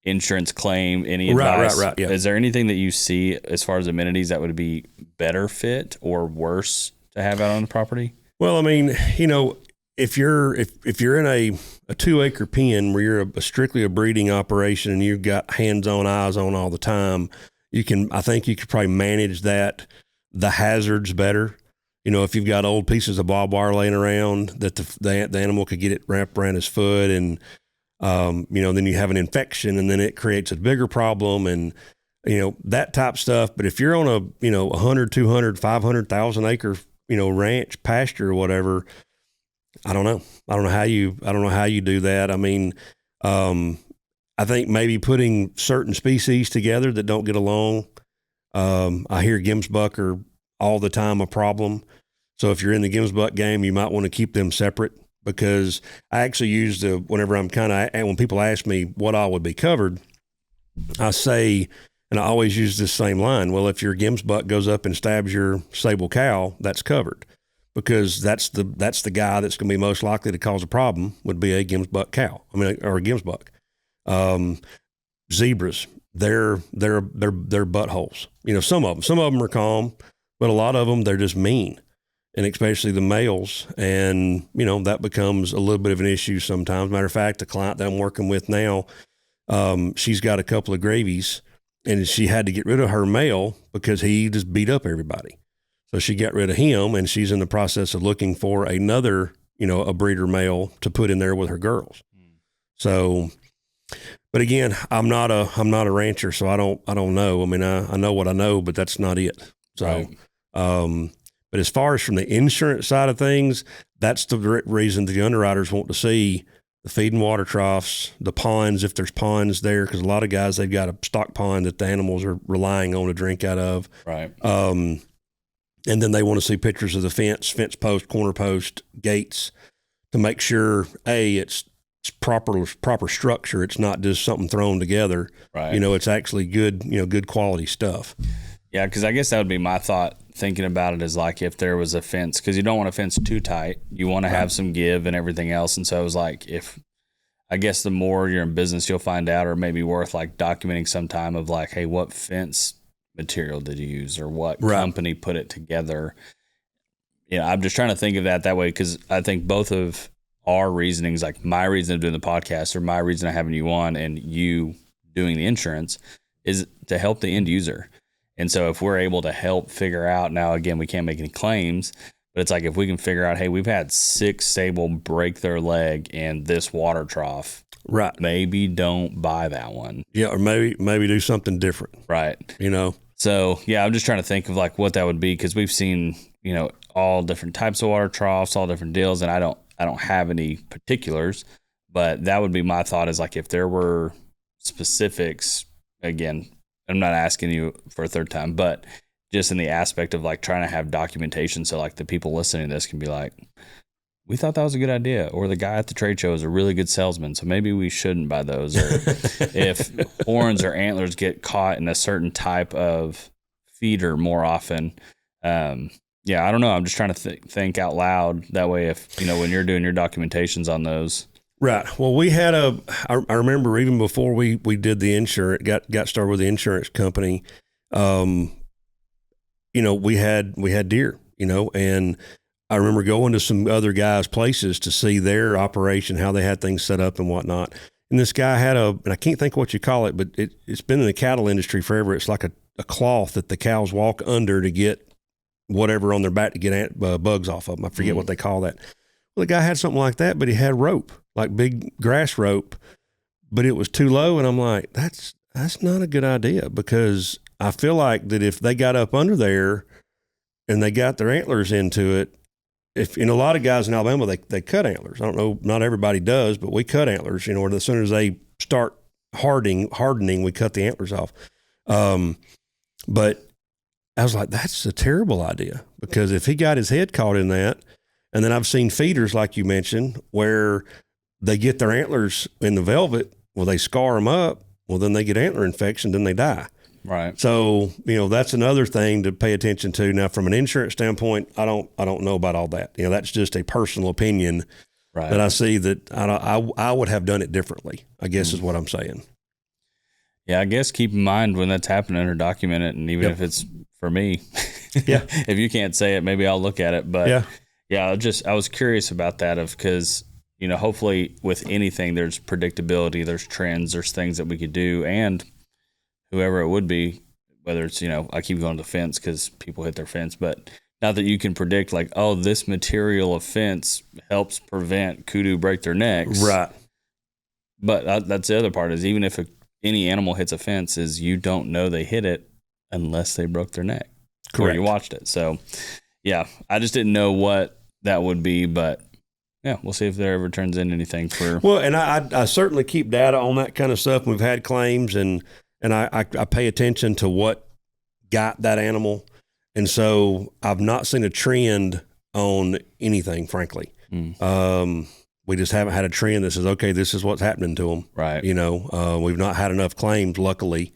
Speaker 1: insurance claim, any advice.
Speaker 2: Right. Yeah.
Speaker 1: Is there anything that you see as far as amenities that would be better fit or worse to have out on the property?
Speaker 2: Well, I mean, if you're in a 2 acre pen where you're strictly a breeding operation and you've got hands-on, eyes on all the time, I think you could probably manage the hazards better. If you've got old pieces of barbed wire laying around that the animal could get it wrapped around his foot, and then you have an infection and then it creates a bigger problem, and that type stuff. But if you're on a 100, 200, 500,000 acre ranch, pasture or whatever, I don't know how you do that. I mean, I think maybe putting certain species together that don't get along. I hear Gemsbuck are all the time a problem. So if you're in the Gemsbuck game, you might want to keep them separate, because I actually use when people ask me what all would be covered, I say And I always use this same line. Well, if your Gims buck goes up and stabs your sable cow, that's covered, because that's the guy that's going to be most likely to cause a problem, would be a Gims buck cow. Or a Gims buck. Zebras, they're buttholes. Some of them are calm, but a lot of them, they're just mean. And especially the males. And, that becomes a little bit of an issue sometimes. Matter of fact, the client that I'm working with now, she's got a couple of gravies, and she had to get rid of her male because he just beat up everybody. So she got rid of him, and she's in the process of looking for another, a breeder male to put in there with her girls. So, but again, I'm not a rancher, so I don't know. I know what I know, but that's not it. So, right. But as far as from the insurance side of things, that's the reason the underwriters want to see the feed and water troughs, the ponds, if there's ponds there, because a lot of guys, they've got a stock pond that the animals are relying on to drink out of.
Speaker 1: Right.
Speaker 2: And then they want to see pictures of the fence post, corner post, gates, to make sure, it's proper structure. It's not just something thrown together.
Speaker 1: Right.
Speaker 2: It's actually good, good quality stuff.
Speaker 1: Yeah, because I guess that would be my thought thinking about it, is like if there was a fence, because you don't want a fence too tight. You want to have some give and everything else. And so it was like, I guess the more you're in business, you'll find out, or maybe worth like documenting some time of like, hey, what fence material did you use, or what company put it together? I'm just trying to think of that way, because I think both of our reasonings, like my reason of doing the podcast or my reason of having you on and you doing the insurance, is to help the end user. And so if we're able to help figure out, now again, we can't make any claims, but it's like if we can figure out, hey, we've had 6 sable break their leg in this water trough.
Speaker 2: Right.
Speaker 1: Maybe don't buy that one.
Speaker 2: Yeah, or maybe do something different.
Speaker 1: Right.
Speaker 2: So,
Speaker 1: yeah, I'm just trying to think of like what that would be, because we've seen, all different types of water troughs, all different deals, and I don't have any particulars, but that would be my thought, is like if there were specifics, again, I'm not asking you for a third time, but just in the aspect of like trying to have documentation, so like the people listening to this can be like, we thought that was a good idea, or the guy at the trade show is a really good salesman, so maybe we shouldn't buy those. Or if horns or antlers get caught in a certain type of feeder more often, I don't know. I'm just trying to think out loud. That way, if when you're doing your documentations on those.
Speaker 2: Right. Well, we had I remember even before we did the insurance, got started with the insurance company, we had deer, and I remember going to some other guys' places to see their operation, how they had things set up and whatnot. And this guy had and I can't think what you call it, but it's been in the cattle industry forever. It's like a cloth that the cows walk under to get whatever on their back to get bugs off of them. I forget what they call that. Well, the guy had something like that, but he had rope, like big grass rope, but it was too low. And I'm like, that's not a good idea, because I feel like that if they got up under there and they got their antlers into it, a lot of guys in Alabama, they cut antlers. I don't know, not everybody does, but we cut antlers, as soon as they start hardening, we cut the antlers off. But I was like, that's a terrible idea, because if he got his head caught in that, and then I've seen feeders, like you mentioned, where they get their antlers in the velvet, well, they scar them up, well, then they get antler infection, then they die.
Speaker 1: Right.
Speaker 2: So, that's another thing to pay attention to. Now, from an insurance standpoint, I don't know about all that. That's just a personal opinion that I see that I would have done it differently, I guess is what I'm saying.
Speaker 1: Yeah, I guess keep in mind when that's happening, or document it, and even if it's for me, if you can't say it, maybe I'll look at it. But I was curious about that, because hopefully with anything, there's predictability, there's trends, there's things that we could do, and whoever it would be, whether it's I keep going to the fence because people hit their fence, but not that you can predict like, oh, this material of fence helps prevent kudu break their necks,
Speaker 2: right?
Speaker 1: But that's the other part, is even if any animal hits a fence, is you don't know they hit it unless they broke their neck. Correct. Or you watched it. So, yeah, I just didn't know what that would be, but yeah, we'll see if there ever turns in anything for.
Speaker 2: Well, and I certainly keep data on that kind of stuff. We've had claims, and I pay attention to what got that animal. And so I've not seen a trend on anything, frankly. We just haven't had a trend that says, okay, this is what's happening to them.
Speaker 1: Right.
Speaker 2: We've not had enough claims, luckily,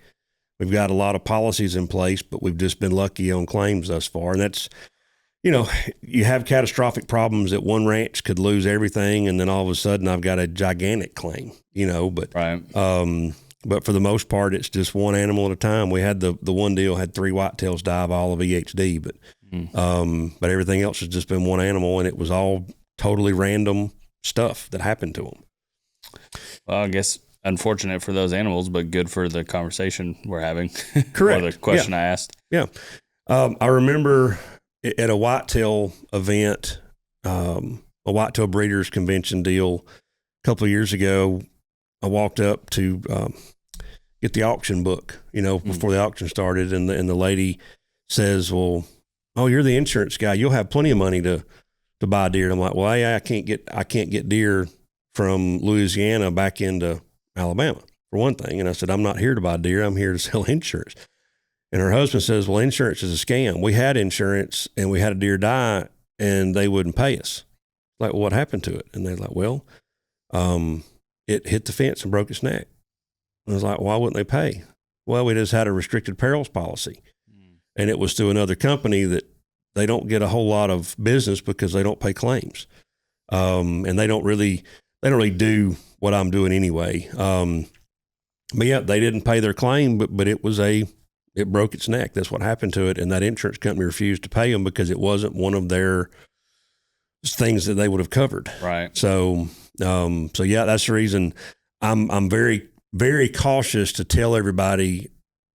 Speaker 2: We've got a lot of policies in place, but we've just been lucky on claims thus far. And that's, you have catastrophic problems that one ranch could lose everything, and then all of a sudden I've got a gigantic claim, but
Speaker 1: Right.
Speaker 2: But for the most part, it's just one animal at a time. We had the one deal had 3 whitetails die of all of EHD, but everything else has just been one animal, and it was all totally random stuff that happened to them.
Speaker 1: Well, I guess unfortunate for those animals, but good for the conversation we're having.
Speaker 2: Correct.
Speaker 1: Or the question I asked.
Speaker 2: Yeah. I remember at a whitetail event, a whitetail breeders convention deal a couple of years ago, I walked up to get the auction book, before the auction started, and the lady says, "Well, you're the insurance guy. You'll have plenty of money to buy deer." And I'm like, "Well, I can't get deer from Louisiana back into Alabama, for one thing." And I said, "I'm not here to buy deer. I'm here to sell insurance." And her husband says, "Well, insurance is a scam. We had insurance and we had a deer die and they wouldn't pay us." Like, "Well, what happened to it?" And they're like, "Well, it hit the fence and broke its neck." And I was like, "Why wouldn't they pay?" "Well, we just had a restricted perils policy." And it was through another company that they don't get a whole lot of business because they don't pay claims. And they don't really do what I'm doing anyway. But yeah, they didn't pay their claim, but it broke its neck. That's what happened to it. And that insurance company refused to pay them because it wasn't one of their things that they would have covered.
Speaker 1: Right.
Speaker 2: So yeah, that's the reason I'm very, very cautious to tell everybody,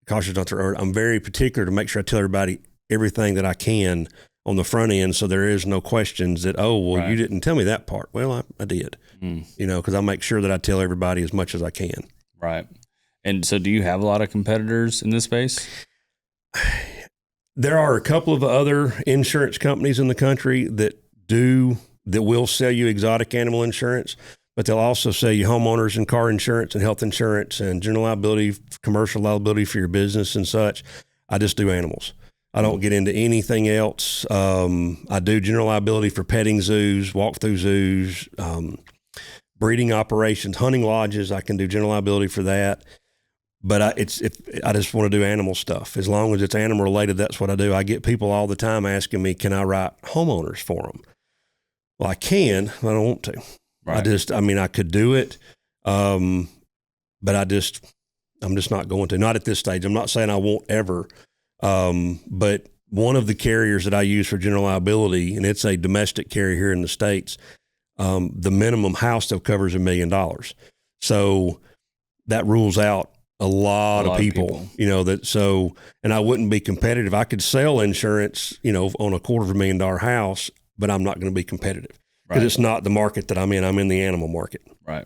Speaker 2: I'm very particular to make sure I tell everybody everything that I can on the front end. So there is no questions that,
Speaker 1: Right.
Speaker 2: You didn't tell me that part. Well, I did, cause I make sure that I tell everybody as much as I can.
Speaker 1: Right. And so do you have a lot of competitors in this space?
Speaker 2: There are a couple of other insurance companies in the country that will sell you exotic animal insurance, but they'll also sell you homeowners and car insurance and health insurance and general liability, commercial liability for your business and such. I just do animals. I don't get into anything else. I do general liability for petting zoos, walk-through zoos, breeding operations, hunting lodges. I can do general liability for that. But I just want to do animal stuff. As long as it's animal related, that's what I do. I get people all the time asking me, "Can I write homeowners for them?" Well, I can, but I don't want to.
Speaker 1: Right.
Speaker 2: I could do it. But I'm just not going to, not at this stage. I'm not saying I won't ever. But one of the carriers that I use for general liability, and it's a domestic carrier here in the States, the minimum house they'll cover is $1 million. So that rules out a lot of people, and I wouldn't be competitive. I could sell insurance, on a $250,000 house, but I'm not going to be competitive because it's not the market that I'm in. I'm in the animal market.
Speaker 1: Right.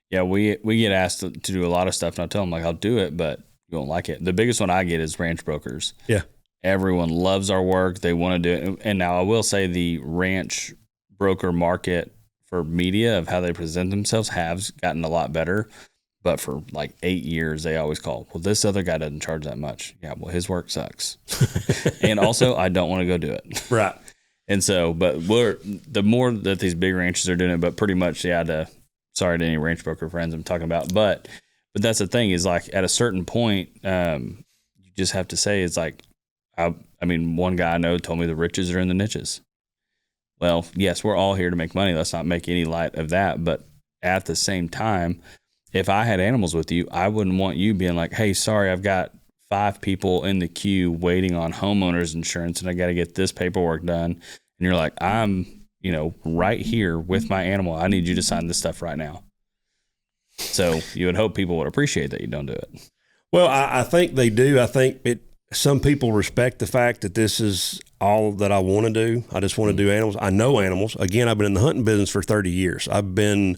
Speaker 1: Yeah. We get asked to do a lot of stuff, and I tell them, like, I'll do it, but you won't like it. The biggest one I get is ranch brokers.
Speaker 2: Yeah.
Speaker 1: Everyone loves our work. They want to do it. And now I will say the ranch broker market for media of how they present themselves has gotten a lot better. But for like 8 years, they always call, "Well, this other guy doesn't charge that much." Yeah, well, his work sucks. And also, I don't want to go do it.
Speaker 2: Right.
Speaker 1: And so, but the more that these big ranches are doing it, but pretty much, sorry to any ranch broker friends I'm talking about, but that's the thing is, like, at a certain point, you just have to say, it's like, one guy I know told me the riches are in the niches. Well, yes, we're all here to make money. Let's not make any light of that. But at the same time, if I had animals with you, I wouldn't want you being like, "Hey, sorry, I've got 5 people in the queue waiting on homeowners insurance and I got to get this paperwork done." And you're like, "I'm, right here with my animal. I need you to sign this stuff right now." So you would hope people would appreciate that you don't do it.
Speaker 2: Well, I think they do. I think some people respect the fact that this is all that I want to do. I just want to do animals. I know animals. Again, I've been in the hunting business for 30 years. I've been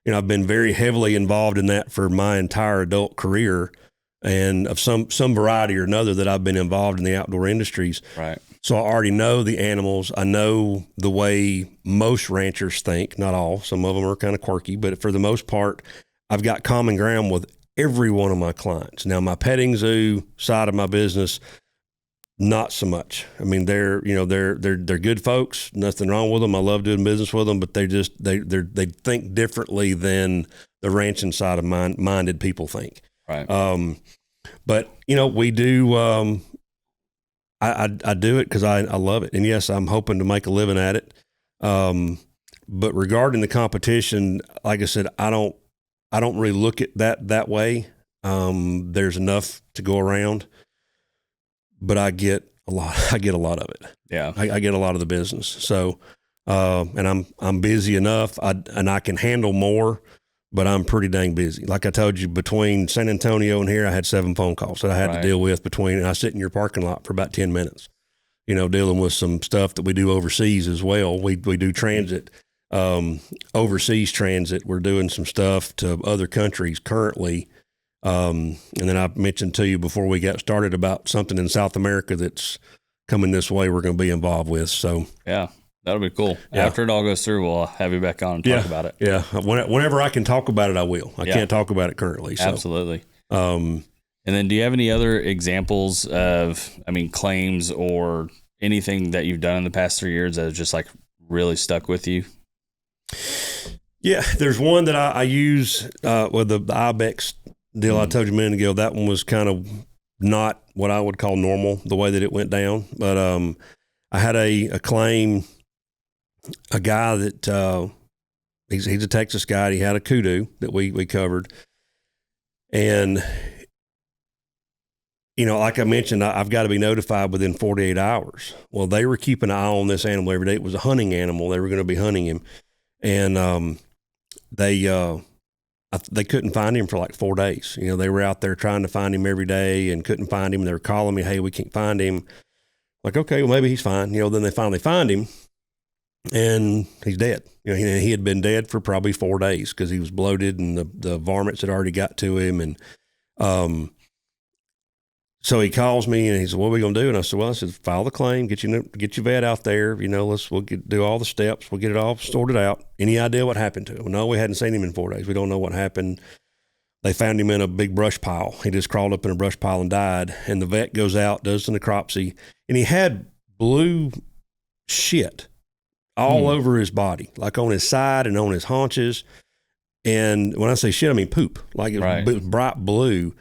Speaker 2: very heavily involved in that for my entire adult career, and of some variety or another that I've been involved in the outdoor industries.
Speaker 1: Right.
Speaker 2: So I already know the animals. I know the way most ranchers think, not all. Some of them are kind of quirky, but for the most part, I've got common ground with every one of my clients. Now, my petting zoo side of my business, not so much. I mean, they're good folks. Nothing wrong with them. I love doing business with them, but they think differently than the ranching side of minded people think.
Speaker 1: Right.
Speaker 2: But we do. I do it because I love it, and yes, I'm hoping to make a living at it. But regarding the competition, like I said, I don't really look at that way. There's enough to go around, but I get a lot. I get a lot of it.
Speaker 1: Yeah,
Speaker 2: I get a lot of the business. So, and I'm busy enough. And I can handle more, but I'm pretty dang busy. Like I told you, between San Antonio and here, I had 7 phone calls that I had to deal with and I sit in your parking lot for about 10 minutes, dealing with some stuff that we do overseas as well. We do transit, overseas transit. We're doing some stuff to other countries currently. And then I mentioned to you before we got started about something in South America that's coming this way we're going to be involved with. So
Speaker 1: yeah. That'll be cool.
Speaker 2: Yeah.
Speaker 1: After it all goes through, we'll have you back on and talk about it.
Speaker 2: Yeah. Whenever I can talk about it, I will. I can't talk about it currently. So.
Speaker 1: Absolutely. And then do you have any other examples of, claims or anything that you've done in the past 3 years that has just like really stuck with you?
Speaker 2: Yeah. There's one that I use with the IBEX deal I told you a minute ago. That one was kind of not what I would call normal, the way that it went down. But I had a claim. A guy that he's a Texas guy. He had a kudu that we covered, and like I mentioned, I've got to be notified within 48 hours. Well, they were keeping an eye on this animal every day. It was a hunting animal. They were going to be hunting him, and they couldn't find him for like 4 days. They were out there trying to find him every day and couldn't find him. They were calling me, "Hey, we can't find him." Like, okay, well maybe he's fine. Then they finally find him. And he's dead. He had been dead for probably 4 days because he was bloated and the varmints had already got to him. And so he calls me and he said, "What are we going to do?" And I said, "Well," "file the claim, get your vet out there. We'll do all the steps. We'll get it all sorted out. Any idea what happened to him?" "No, we hadn't seen him in 4 days. We don't know what happened." They found him in a big brush pile. He just crawled up in a brush pile and died. And the vet goes out, does the necropsy, and he had blue shit all over his body, like on his side and on his haunches. And when I say shit, I mean poop, like it was bright blue.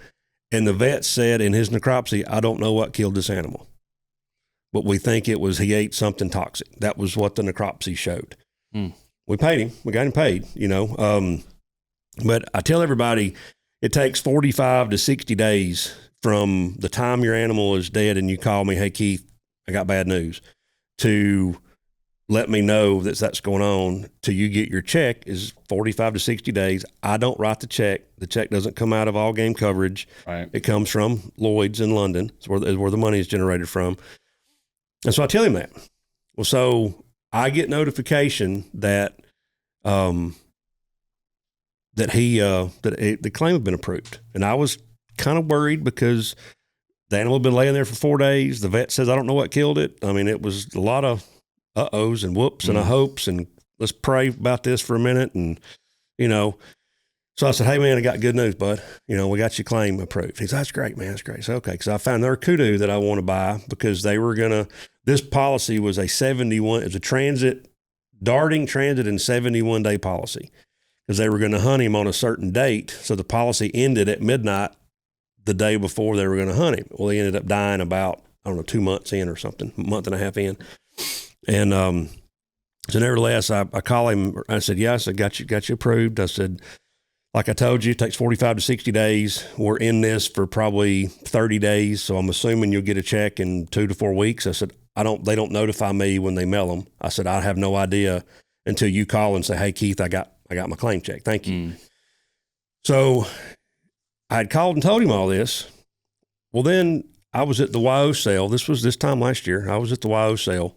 Speaker 2: And the vet said in his necropsy, "I don't know what killed this animal, but we think it was he ate something toxic." That was what the necropsy showed. We paid him. We got him paid, But I tell everybody, it takes 45 to 60 days from the time your animal is dead and you call me, "Hey, Keith, I got bad news," to let me know that's going on till you get your check is 45 to 60 days. I don't write the check. The check doesn't come out of All Game Coverage. Right. It comes from Lloyd's in London. It's where the money is generated from. And so I tell him that. Well, so I get notification that the claim had been approved. And I was kind of worried because the animal had been laying there for 4 days. The vet says, "I don't know what killed it." It was a lot of uh-ohs and whoops and a hopes and let's pray about this for a minute. And, so I said, "Hey man, I got good news, bud. We got your claim approved." He said, "That's great, man. That's great." So, okay. Cause I found their kudu that I want to buy because they were this policy was it was a darting transit and 71-day policy because they were going to hunt him on a certain date. So the policy ended at midnight the day before they were going to hunt him. Well, he ended up dying about, 2 months in or something, a month and a half in. And so nevertheless, I call him. I said, "Yes, I got you approved." I said, "Like I told you, it takes 45 to 60 days. We're in this for probably 30 days. So I'm assuming you'll get a check in 2 to 4 weeks." I said, they don't notify me when they mail them. I said, "I have no idea until you call and say, 'Hey Keith, I got my claim check. Thank you.'" So I had called and told him all this. Well, then I was at the YO sale. This was this time last year. I was at the YO sale.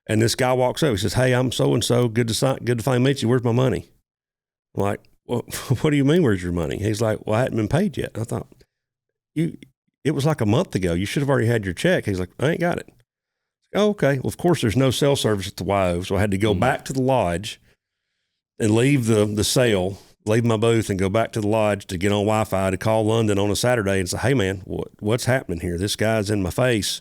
Speaker 2: And this guy walks up. He says, "Hey, I'm so-and-so. Good to finally meet you. Where's my money?" I'm like, "Well, what do you mean, where's your money?" He's like, "Well, I hadn't been paid yet." I thought, it was like a month ago. You should have already had your check. He's like, "I ain't got it." "Oh, okay." Well, of course, there's no cell service at the YO. So I had to go back to the lodge and leave the sale, leave my booth and go back to the lodge to get on Wi-Fi to call London on a Saturday and say, "Hey, man, what's happening here? This guy's in my face."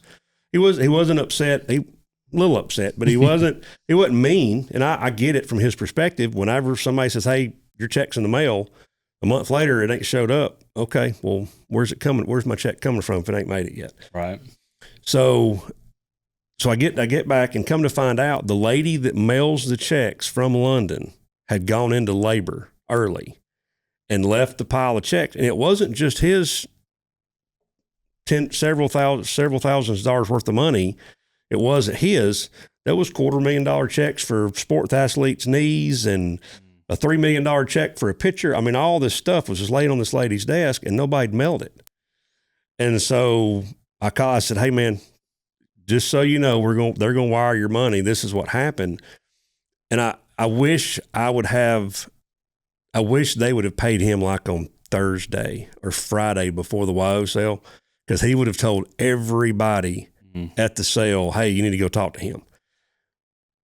Speaker 2: He wasn't upset. A little upset, but he wasn't mean. And I get it from his perspective. Whenever somebody says, "Hey, your check's in the mail," A month later, it ain't showed up. Okay, well, where's it coming? Where's my check coming from if it ain't made it yet?
Speaker 1: Right.
Speaker 2: So I get back and come to find out the lady that mails the checks from London had gone into labor early and left the pile of checks. And it wasn't just his several thousands of dollars worth of money. It wasn't his. That was $250,000 checks for sports athletes' knees and a $3 million check for a pitcher. I mean, all this stuff was just laying on this lady's desk and nobody'd mailed it. And so I said, hey man, just so you know, they're going to wire your money. This is what happened. And I wish they would have paid him like on Thursday or Friday before the WIO sale, because he would have told everybody at the sale, hey, you need to go talk to him.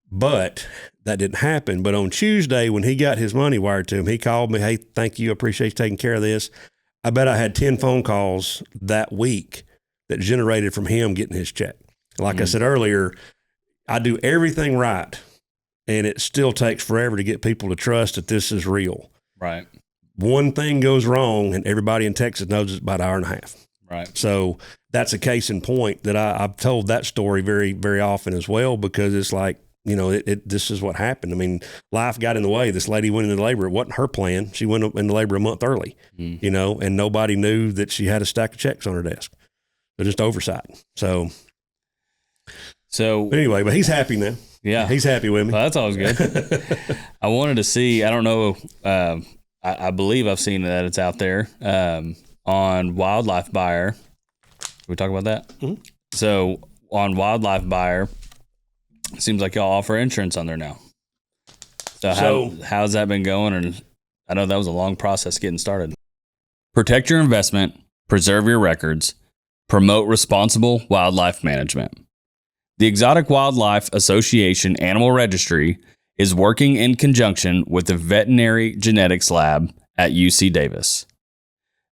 Speaker 2: But that didn't happen. But on Tuesday, when he got his money wired to him, he called me, hey, thank you. I appreciate you taking care of this. I bet I had 10 phone calls that week that generated from him getting his check. Like I said earlier, I do everything right, and it still takes forever to get people to trust that this is real.
Speaker 1: Right.
Speaker 2: One thing goes wrong, and everybody in Texas knows it's about an hour and a half.
Speaker 1: Right.
Speaker 2: So that's a case in point that I've told that story very, very often as well, because it's like, you know, this is what happened. I mean, life got in the way. This lady went into labor. It wasn't her plan. She went into labor a month early, you know, and nobody knew that she had a stack of checks on her desk. So just oversight. So anyway, but he's happy now.
Speaker 1: Yeah.
Speaker 2: He's happy with me.
Speaker 1: Well, that's always good. I wanted to see, I don't know, I believe I've seen that it's out there on Wildlife Buyer. Can we talk about that? Mm-hmm. So on Wildlife Buyer, it seems like y'all offer insurance on there now. So how's that been going? And I know that was a long process getting started. Protect your investment, preserve your records, promote responsible wildlife management. The Exotic Wildlife Association Animal Registry is working in conjunction with the Veterinary Genetics Lab at UC Davis.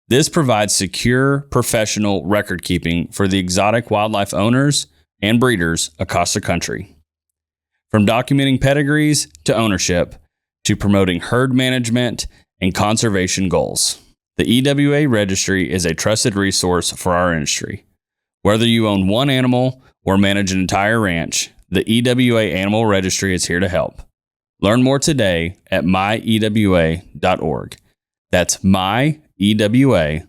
Speaker 1: This provides secure, professional record keeping for the exotic wildlife owners and breeders across the country. From documenting pedigrees to ownership to promoting herd management and conservation goals, the EWA Registry is a trusted resource for our industry. Whether you own one animal or manage an entire ranch, the EWA Animal Registry is here to help. Learn more today at myewa.org. That's myewa.org.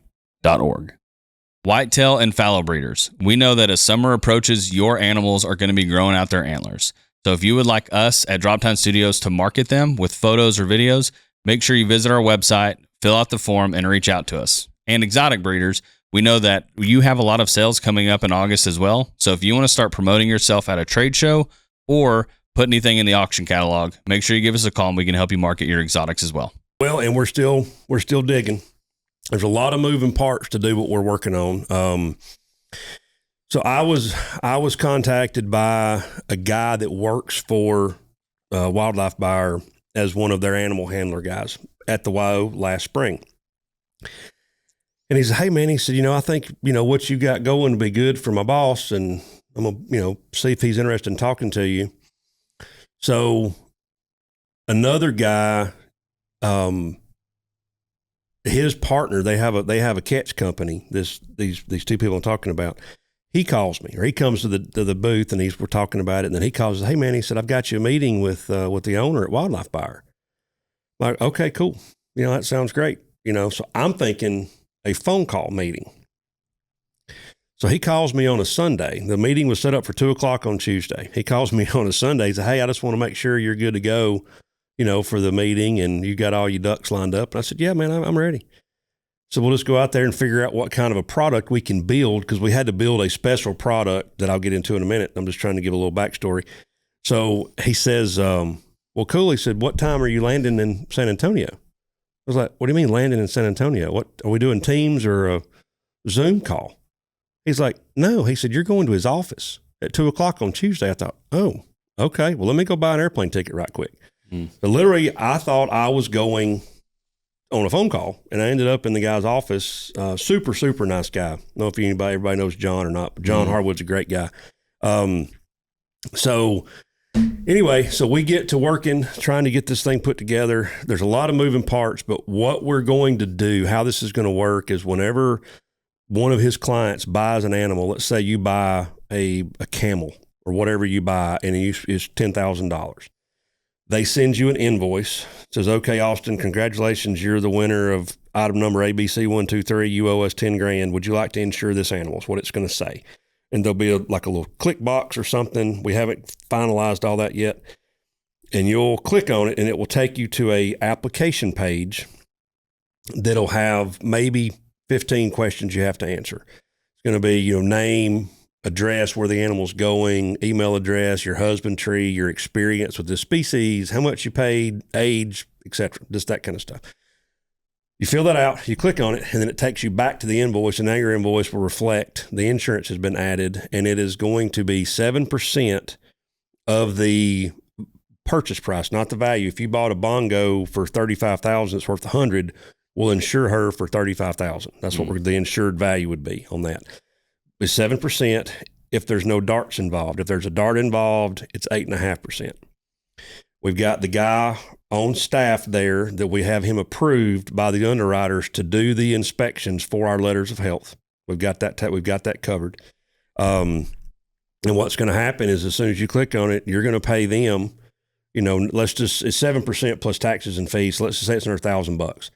Speaker 1: Whitetail and fallow breeders. We know that as summer approaches, your animals are going to be growing out their antlers. So if you would like us at Droptown Studios to market them with photos or videos, make sure you visit our website, fill out the form, and reach out to us. And exotic breeders, we know that you have a lot of sales coming up in August as well. So if you want to start promoting yourself at a trade show or put anything in the auction catalog, make sure you give us a call and we can help you market your exotics as well.
Speaker 2: Well, and we're still digging. There's a lot of moving parts to do what we're working on. So I was contacted by a guy that works for Wildlife Buyer as one of their animal handler guys at the WIO last spring. And he said, hey man, he said, I think, what you got going would be good for my boss, and I'm going to, see if he's interested in talking to you. So another guy, his partner, they have a catch company. These two people I'm talking about. He calls me, or he comes to the booth, and we're talking about it. And then he calls us, hey man, he said, I've got you a meeting with the owner at Wildlife Buyer. I'm like, okay, cool. That sounds great. So I'm thinking a phone call meeting. So he calls me on a Sunday. The meeting was set up for 2:00 on Tuesday. He calls me on a Sunday. He said, hey, I just want to make sure you're good to go, for the meeting, and you got all your ducks lined up. And I said, yeah, man, I'm ready. So we'll just go out there and figure out what kind of a product we can build, because we had to build a special product that I'll get into in a minute. I'm just trying to give a little backstory. So he says, well, cool. He said, what time are you landing in San Antonio? I was like, what do you mean landing in San Antonio? What are we doing, Teams or a Zoom call? He's like, no. He said, you're going to his office at 2:00 on Tuesday. I thought, oh, okay. Well, let me go buy an airplane ticket right quick. So literally, I thought I was going on a phone call, and I ended up in the guy's office. Super, super nice guy. I don't know if everybody knows John or not, but John Harwood's a great guy. So Anyway, so we get to working, trying to get this thing put together. There's a lot of moving parts, but what we're going to do, how this is going to work is whenever one of his clients buys an animal, let's say you buy a camel or whatever you buy, and it's $10,000. They send you an invoice. It says, okay, Austin, congratulations. You're the winner of item number ABC123. You owe us 10 grand. Would you like to insure this animal? Is what it's going to say. And there'll be like a little click box or something. We haven't finalized all that yet. And you'll click on it and it will take you to a application page that'll have maybe 15 questions you have to answer. It's going to be, name, address, where the animal's going, email address, your husbandry, your experience with the species, how much you paid, age, etc. Just that kind of stuff. You fill that out, you click on it, and then it takes you back to the invoice, and now your invoice will reflect the insurance has been added, and it is going to be 7% of the purchase price, not the value. If you bought a bongo for $35,000, it's worth $100, we'll insure her for $35,000. That's what the insured value would be on that. It's 7% if there's no darts involved. If there's a dart involved, it's 8.5%. We've got the guy on staff there that we have him approved by the underwriters to do the inspections for our letters of health. We've got that covered. And what's going to happen is as soon as you click on it, you're going to pay them, it's 7% plus taxes and fees. So let's just say it's under $1,000.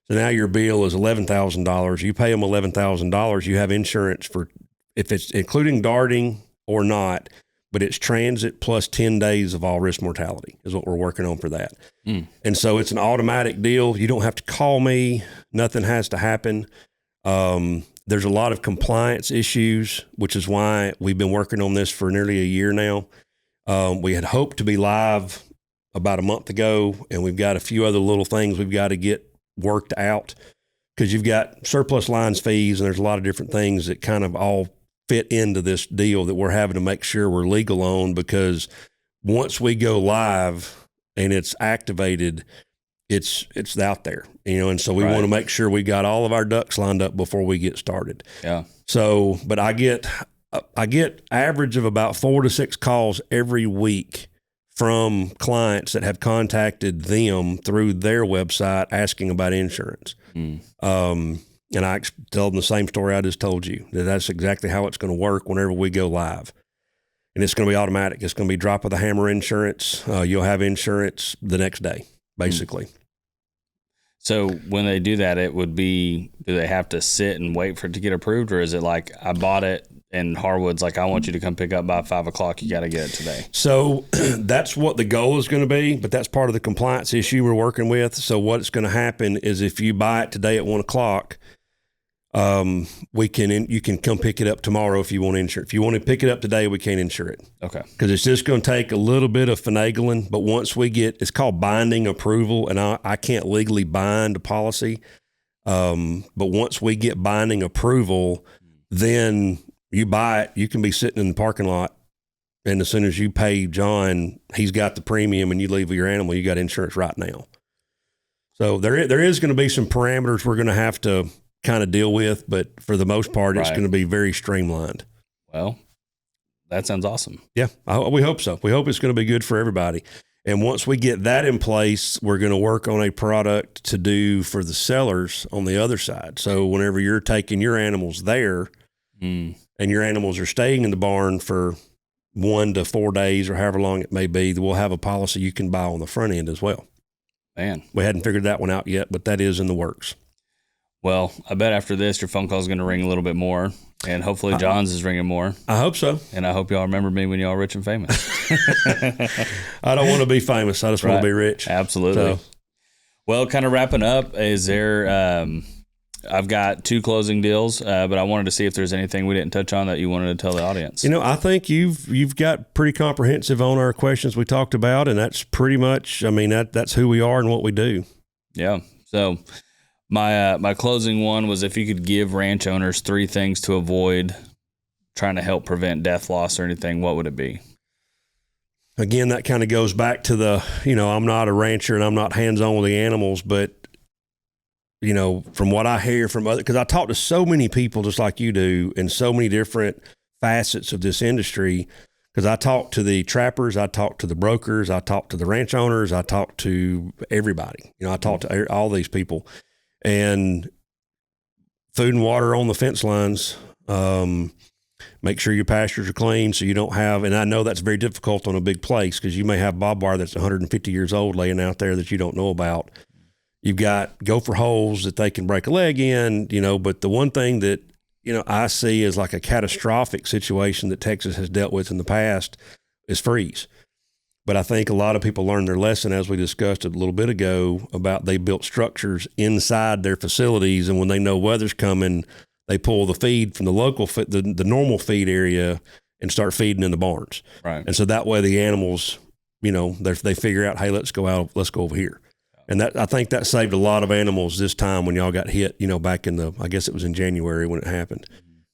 Speaker 2: So now your bill is $11,000. You pay them $11,000. You have insurance for, if it's including darting or not, but it's transit plus 10 days of all risk mortality is what we're working on for that. And so it's an automatic deal. You don't have to call me. Nothing has to happen. There's a lot of compliance issues, which is why we've been working on this for nearly a year now. We had hoped to be live about a month ago, and we've got a few other little things we've got to get worked out because you've got surplus lines fees, and there's a lot of different things that kind of all fit into this deal that we're having to make sure we're legal on, because once we go live and it's activated, it's out there, and so we want to make sure we got all of our ducks lined up before we get started.
Speaker 1: Yeah.
Speaker 2: So, but I get average of about 4 to 6 calls every week from clients that have contacted them through their website asking about insurance. And I tell them the same story I just told you, that's exactly how it's going to work whenever we go live. And it's going to be automatic. It's going to be drop of the hammer insurance. You'll have insurance the next day, basically.
Speaker 1: So when they do that, it would be, do they have to sit and wait for it to get approved? Or is it like, I bought it and Harwood's like, I want you to come pick up by 5 o'clock. You got to get it today. So
Speaker 2: that's what the goal is going to be, but that's part of the compliance issue we're working with. So what's going to happen is if you buy it today at 1 o'clock, you can come pick it up tomorrow if you want to insure it. If you want to pick it up today, we can't insure it.
Speaker 1: Okay.
Speaker 2: Because it's just going to take a little bit of finagling, but once we get, it's called binding approval, and I can't legally bind a policy. But once we get binding approval, then you buy it, you can be sitting in the parking lot, and as soon as you pay John, he's got the premium, and you leave with your animal, you got insurance right now. So there is going to be some parameters we're going to have to kind of deal with, but for the most part, it's going to be very streamlined.
Speaker 1: Well, that sounds awesome.
Speaker 2: Yeah, we hope so. We hope it's going to be good for everybody. And once we get that in place, we're going to work on a product to do for the sellers on the other side. So whenever you're taking your animals there and your animals are staying in the barn for 1 to 4 days or however long it may be, we'll have a policy you can buy on the front end as well.
Speaker 1: Man,
Speaker 2: we hadn't figured that one out yet, but that is in the works.
Speaker 1: Well, I bet after this, your phone call is going to ring a little bit more, and hopefully John's is ringing more.
Speaker 2: I hope so.
Speaker 1: And I hope y'all remember me when y'all rich and famous.
Speaker 2: I don't want to be famous. I just want to be rich.
Speaker 1: Absolutely. So. Well, kind of wrapping up, is there, I've got 2 closing deals, but I wanted to see if there's anything we didn't touch on that you wanted to tell the audience.
Speaker 2: I think you've got pretty comprehensive on our questions we talked about, and that's pretty much, that's who we are and what we do.
Speaker 1: Yeah. So my closing one was, if you could give ranch owners 3 things to avoid trying to help prevent death, loss, or anything, what would it be?
Speaker 2: Again, that kind of goes back to the, I'm not a rancher and I'm not hands-on with the animals, but, from what I hear from other, because I talk to so many people just like you do in so many different facets of this industry, Because I talked to the trappers, I talked to the brokers, I talked to the ranch owners, I talked to everybody. I talked to all these people, and food and water on the fence lines. Make sure your pastures are clean so you don't have, and I know that's very difficult on a big place because you may have barbed wire that's 150 years old laying out there that you don't know about. You've got gopher holes that they can break a leg in, but the one thing that, I see as like a catastrophic situation that Texas has dealt with in the past is freeze. But I think a lot of people learned their lesson, as we discussed a little bit ago, about they built structures inside their facilities, and when they know weather's coming, they pull the feed from the local, the normal feed area and start feeding in the barns.
Speaker 1: Right.
Speaker 2: And so that way the animals, they figure out, hey, let's go over here. And that, I think that saved a lot of animals this time when y'all got hit, back in I guess it was in January when it happened.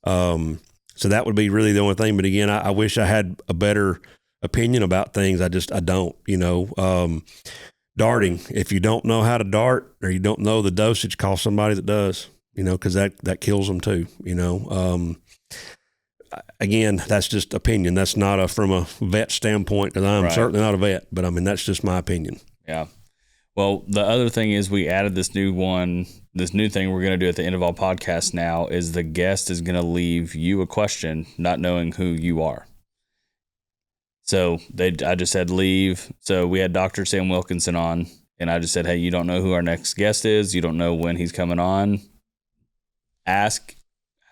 Speaker 2: So that would be really the only thing. But again, I wish I had a better opinion about things. I don't, darting. If you don't know how to dart or you don't know the dosage, call somebody that does, because that kills them too, Again, that's just opinion. That's not from a vet standpoint, because I'm certainly not a vet, but I mean, that's just my opinion.
Speaker 1: Yeah. Well, the other thing is we added this new thing we're going to do at the end of all podcasts now is the guest is going to leave you a question, not knowing who you are. So I just said leave. So we had Dr. Sam Wilkinson on, and I just said, hey, you don't know who our next guest is. You don't know when he's coming on. Ask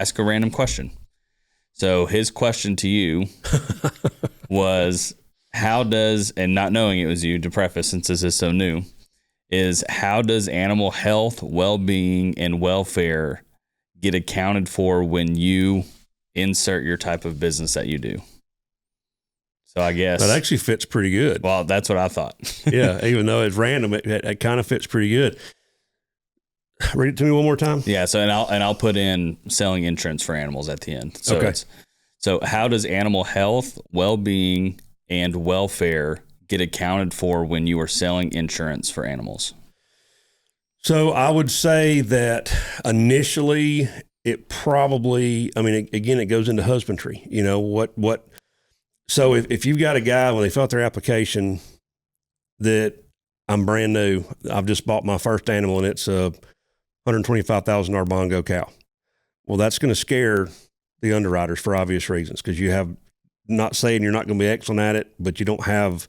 Speaker 1: a random question. So his question to you was, and not knowing it was you, to preface, since this is so new, is how does animal health, well-being, and welfare get accounted for when you insert your type of business that you do? So I guess
Speaker 2: that actually fits pretty good.
Speaker 1: Well, that's what I thought.
Speaker 2: Yeah, even though it's random, it kind of fits pretty good. Read it to me one more time.
Speaker 1: Yeah. So I'll put in selling insurance for animals at the end. So
Speaker 2: okay.
Speaker 1: So how does animal health, well-being, and welfare get accounted for when you are selling insurance for animals?
Speaker 2: So I would say that initially it probably, again, it goes into husbandry. So if you've got a guy, when they fill out their application, that I'm brand new, I've just bought my first animal and it's a $125,000 bongo cow. Well, that's going to scare the underwriters for obvious reasons, because you have, not saying you're not going to be excellent at it, but you don't have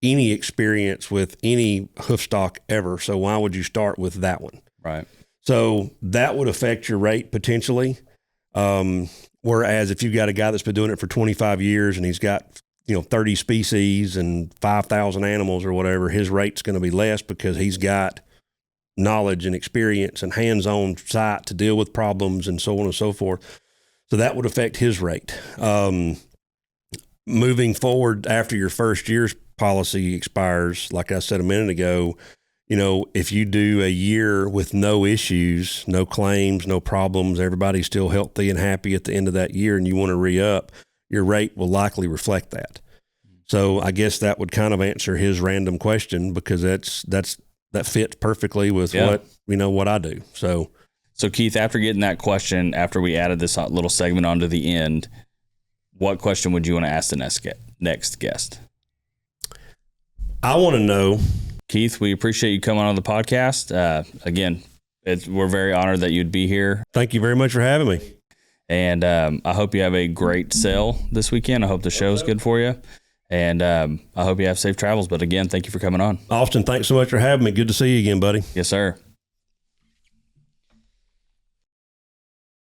Speaker 2: any experience with any hoof stock ever. So why would you start with that one?
Speaker 1: Right.
Speaker 2: So that would affect your rate potentially. Whereas if you've got a guy that's been doing it for 25 years and he's got, 30 species and 5,000 animals or whatever, his rate's going to be less because he's got knowledge and experience and hands-on sight to deal with problems and so on and so forth. So that would affect his rate. Moving forward, after your first year's policy expires, like I said a minute ago, if you do a year with no issues, no claims, no problems, everybody's still healthy and happy at the end of that year, and you want to re-up, your rate will likely reflect that. So I guess that would kind of answer his random question, because that fits perfectly with what I do. So
Speaker 1: Keith, after getting that question, after we added this little segment onto the end, what question would you want to ask the next guest?
Speaker 2: I want to know,
Speaker 1: Keith, we appreciate you coming on the podcast. Again, we're very honored that you'd be here.
Speaker 2: Thank you very much for having me.
Speaker 1: And I hope you have a great sale this weekend. I hope the show's good for you. And I hope you have safe travels. But again, thank you for coming on.
Speaker 2: Austin, thanks so much for having me. Good to see you again, buddy.
Speaker 1: Yes, sir.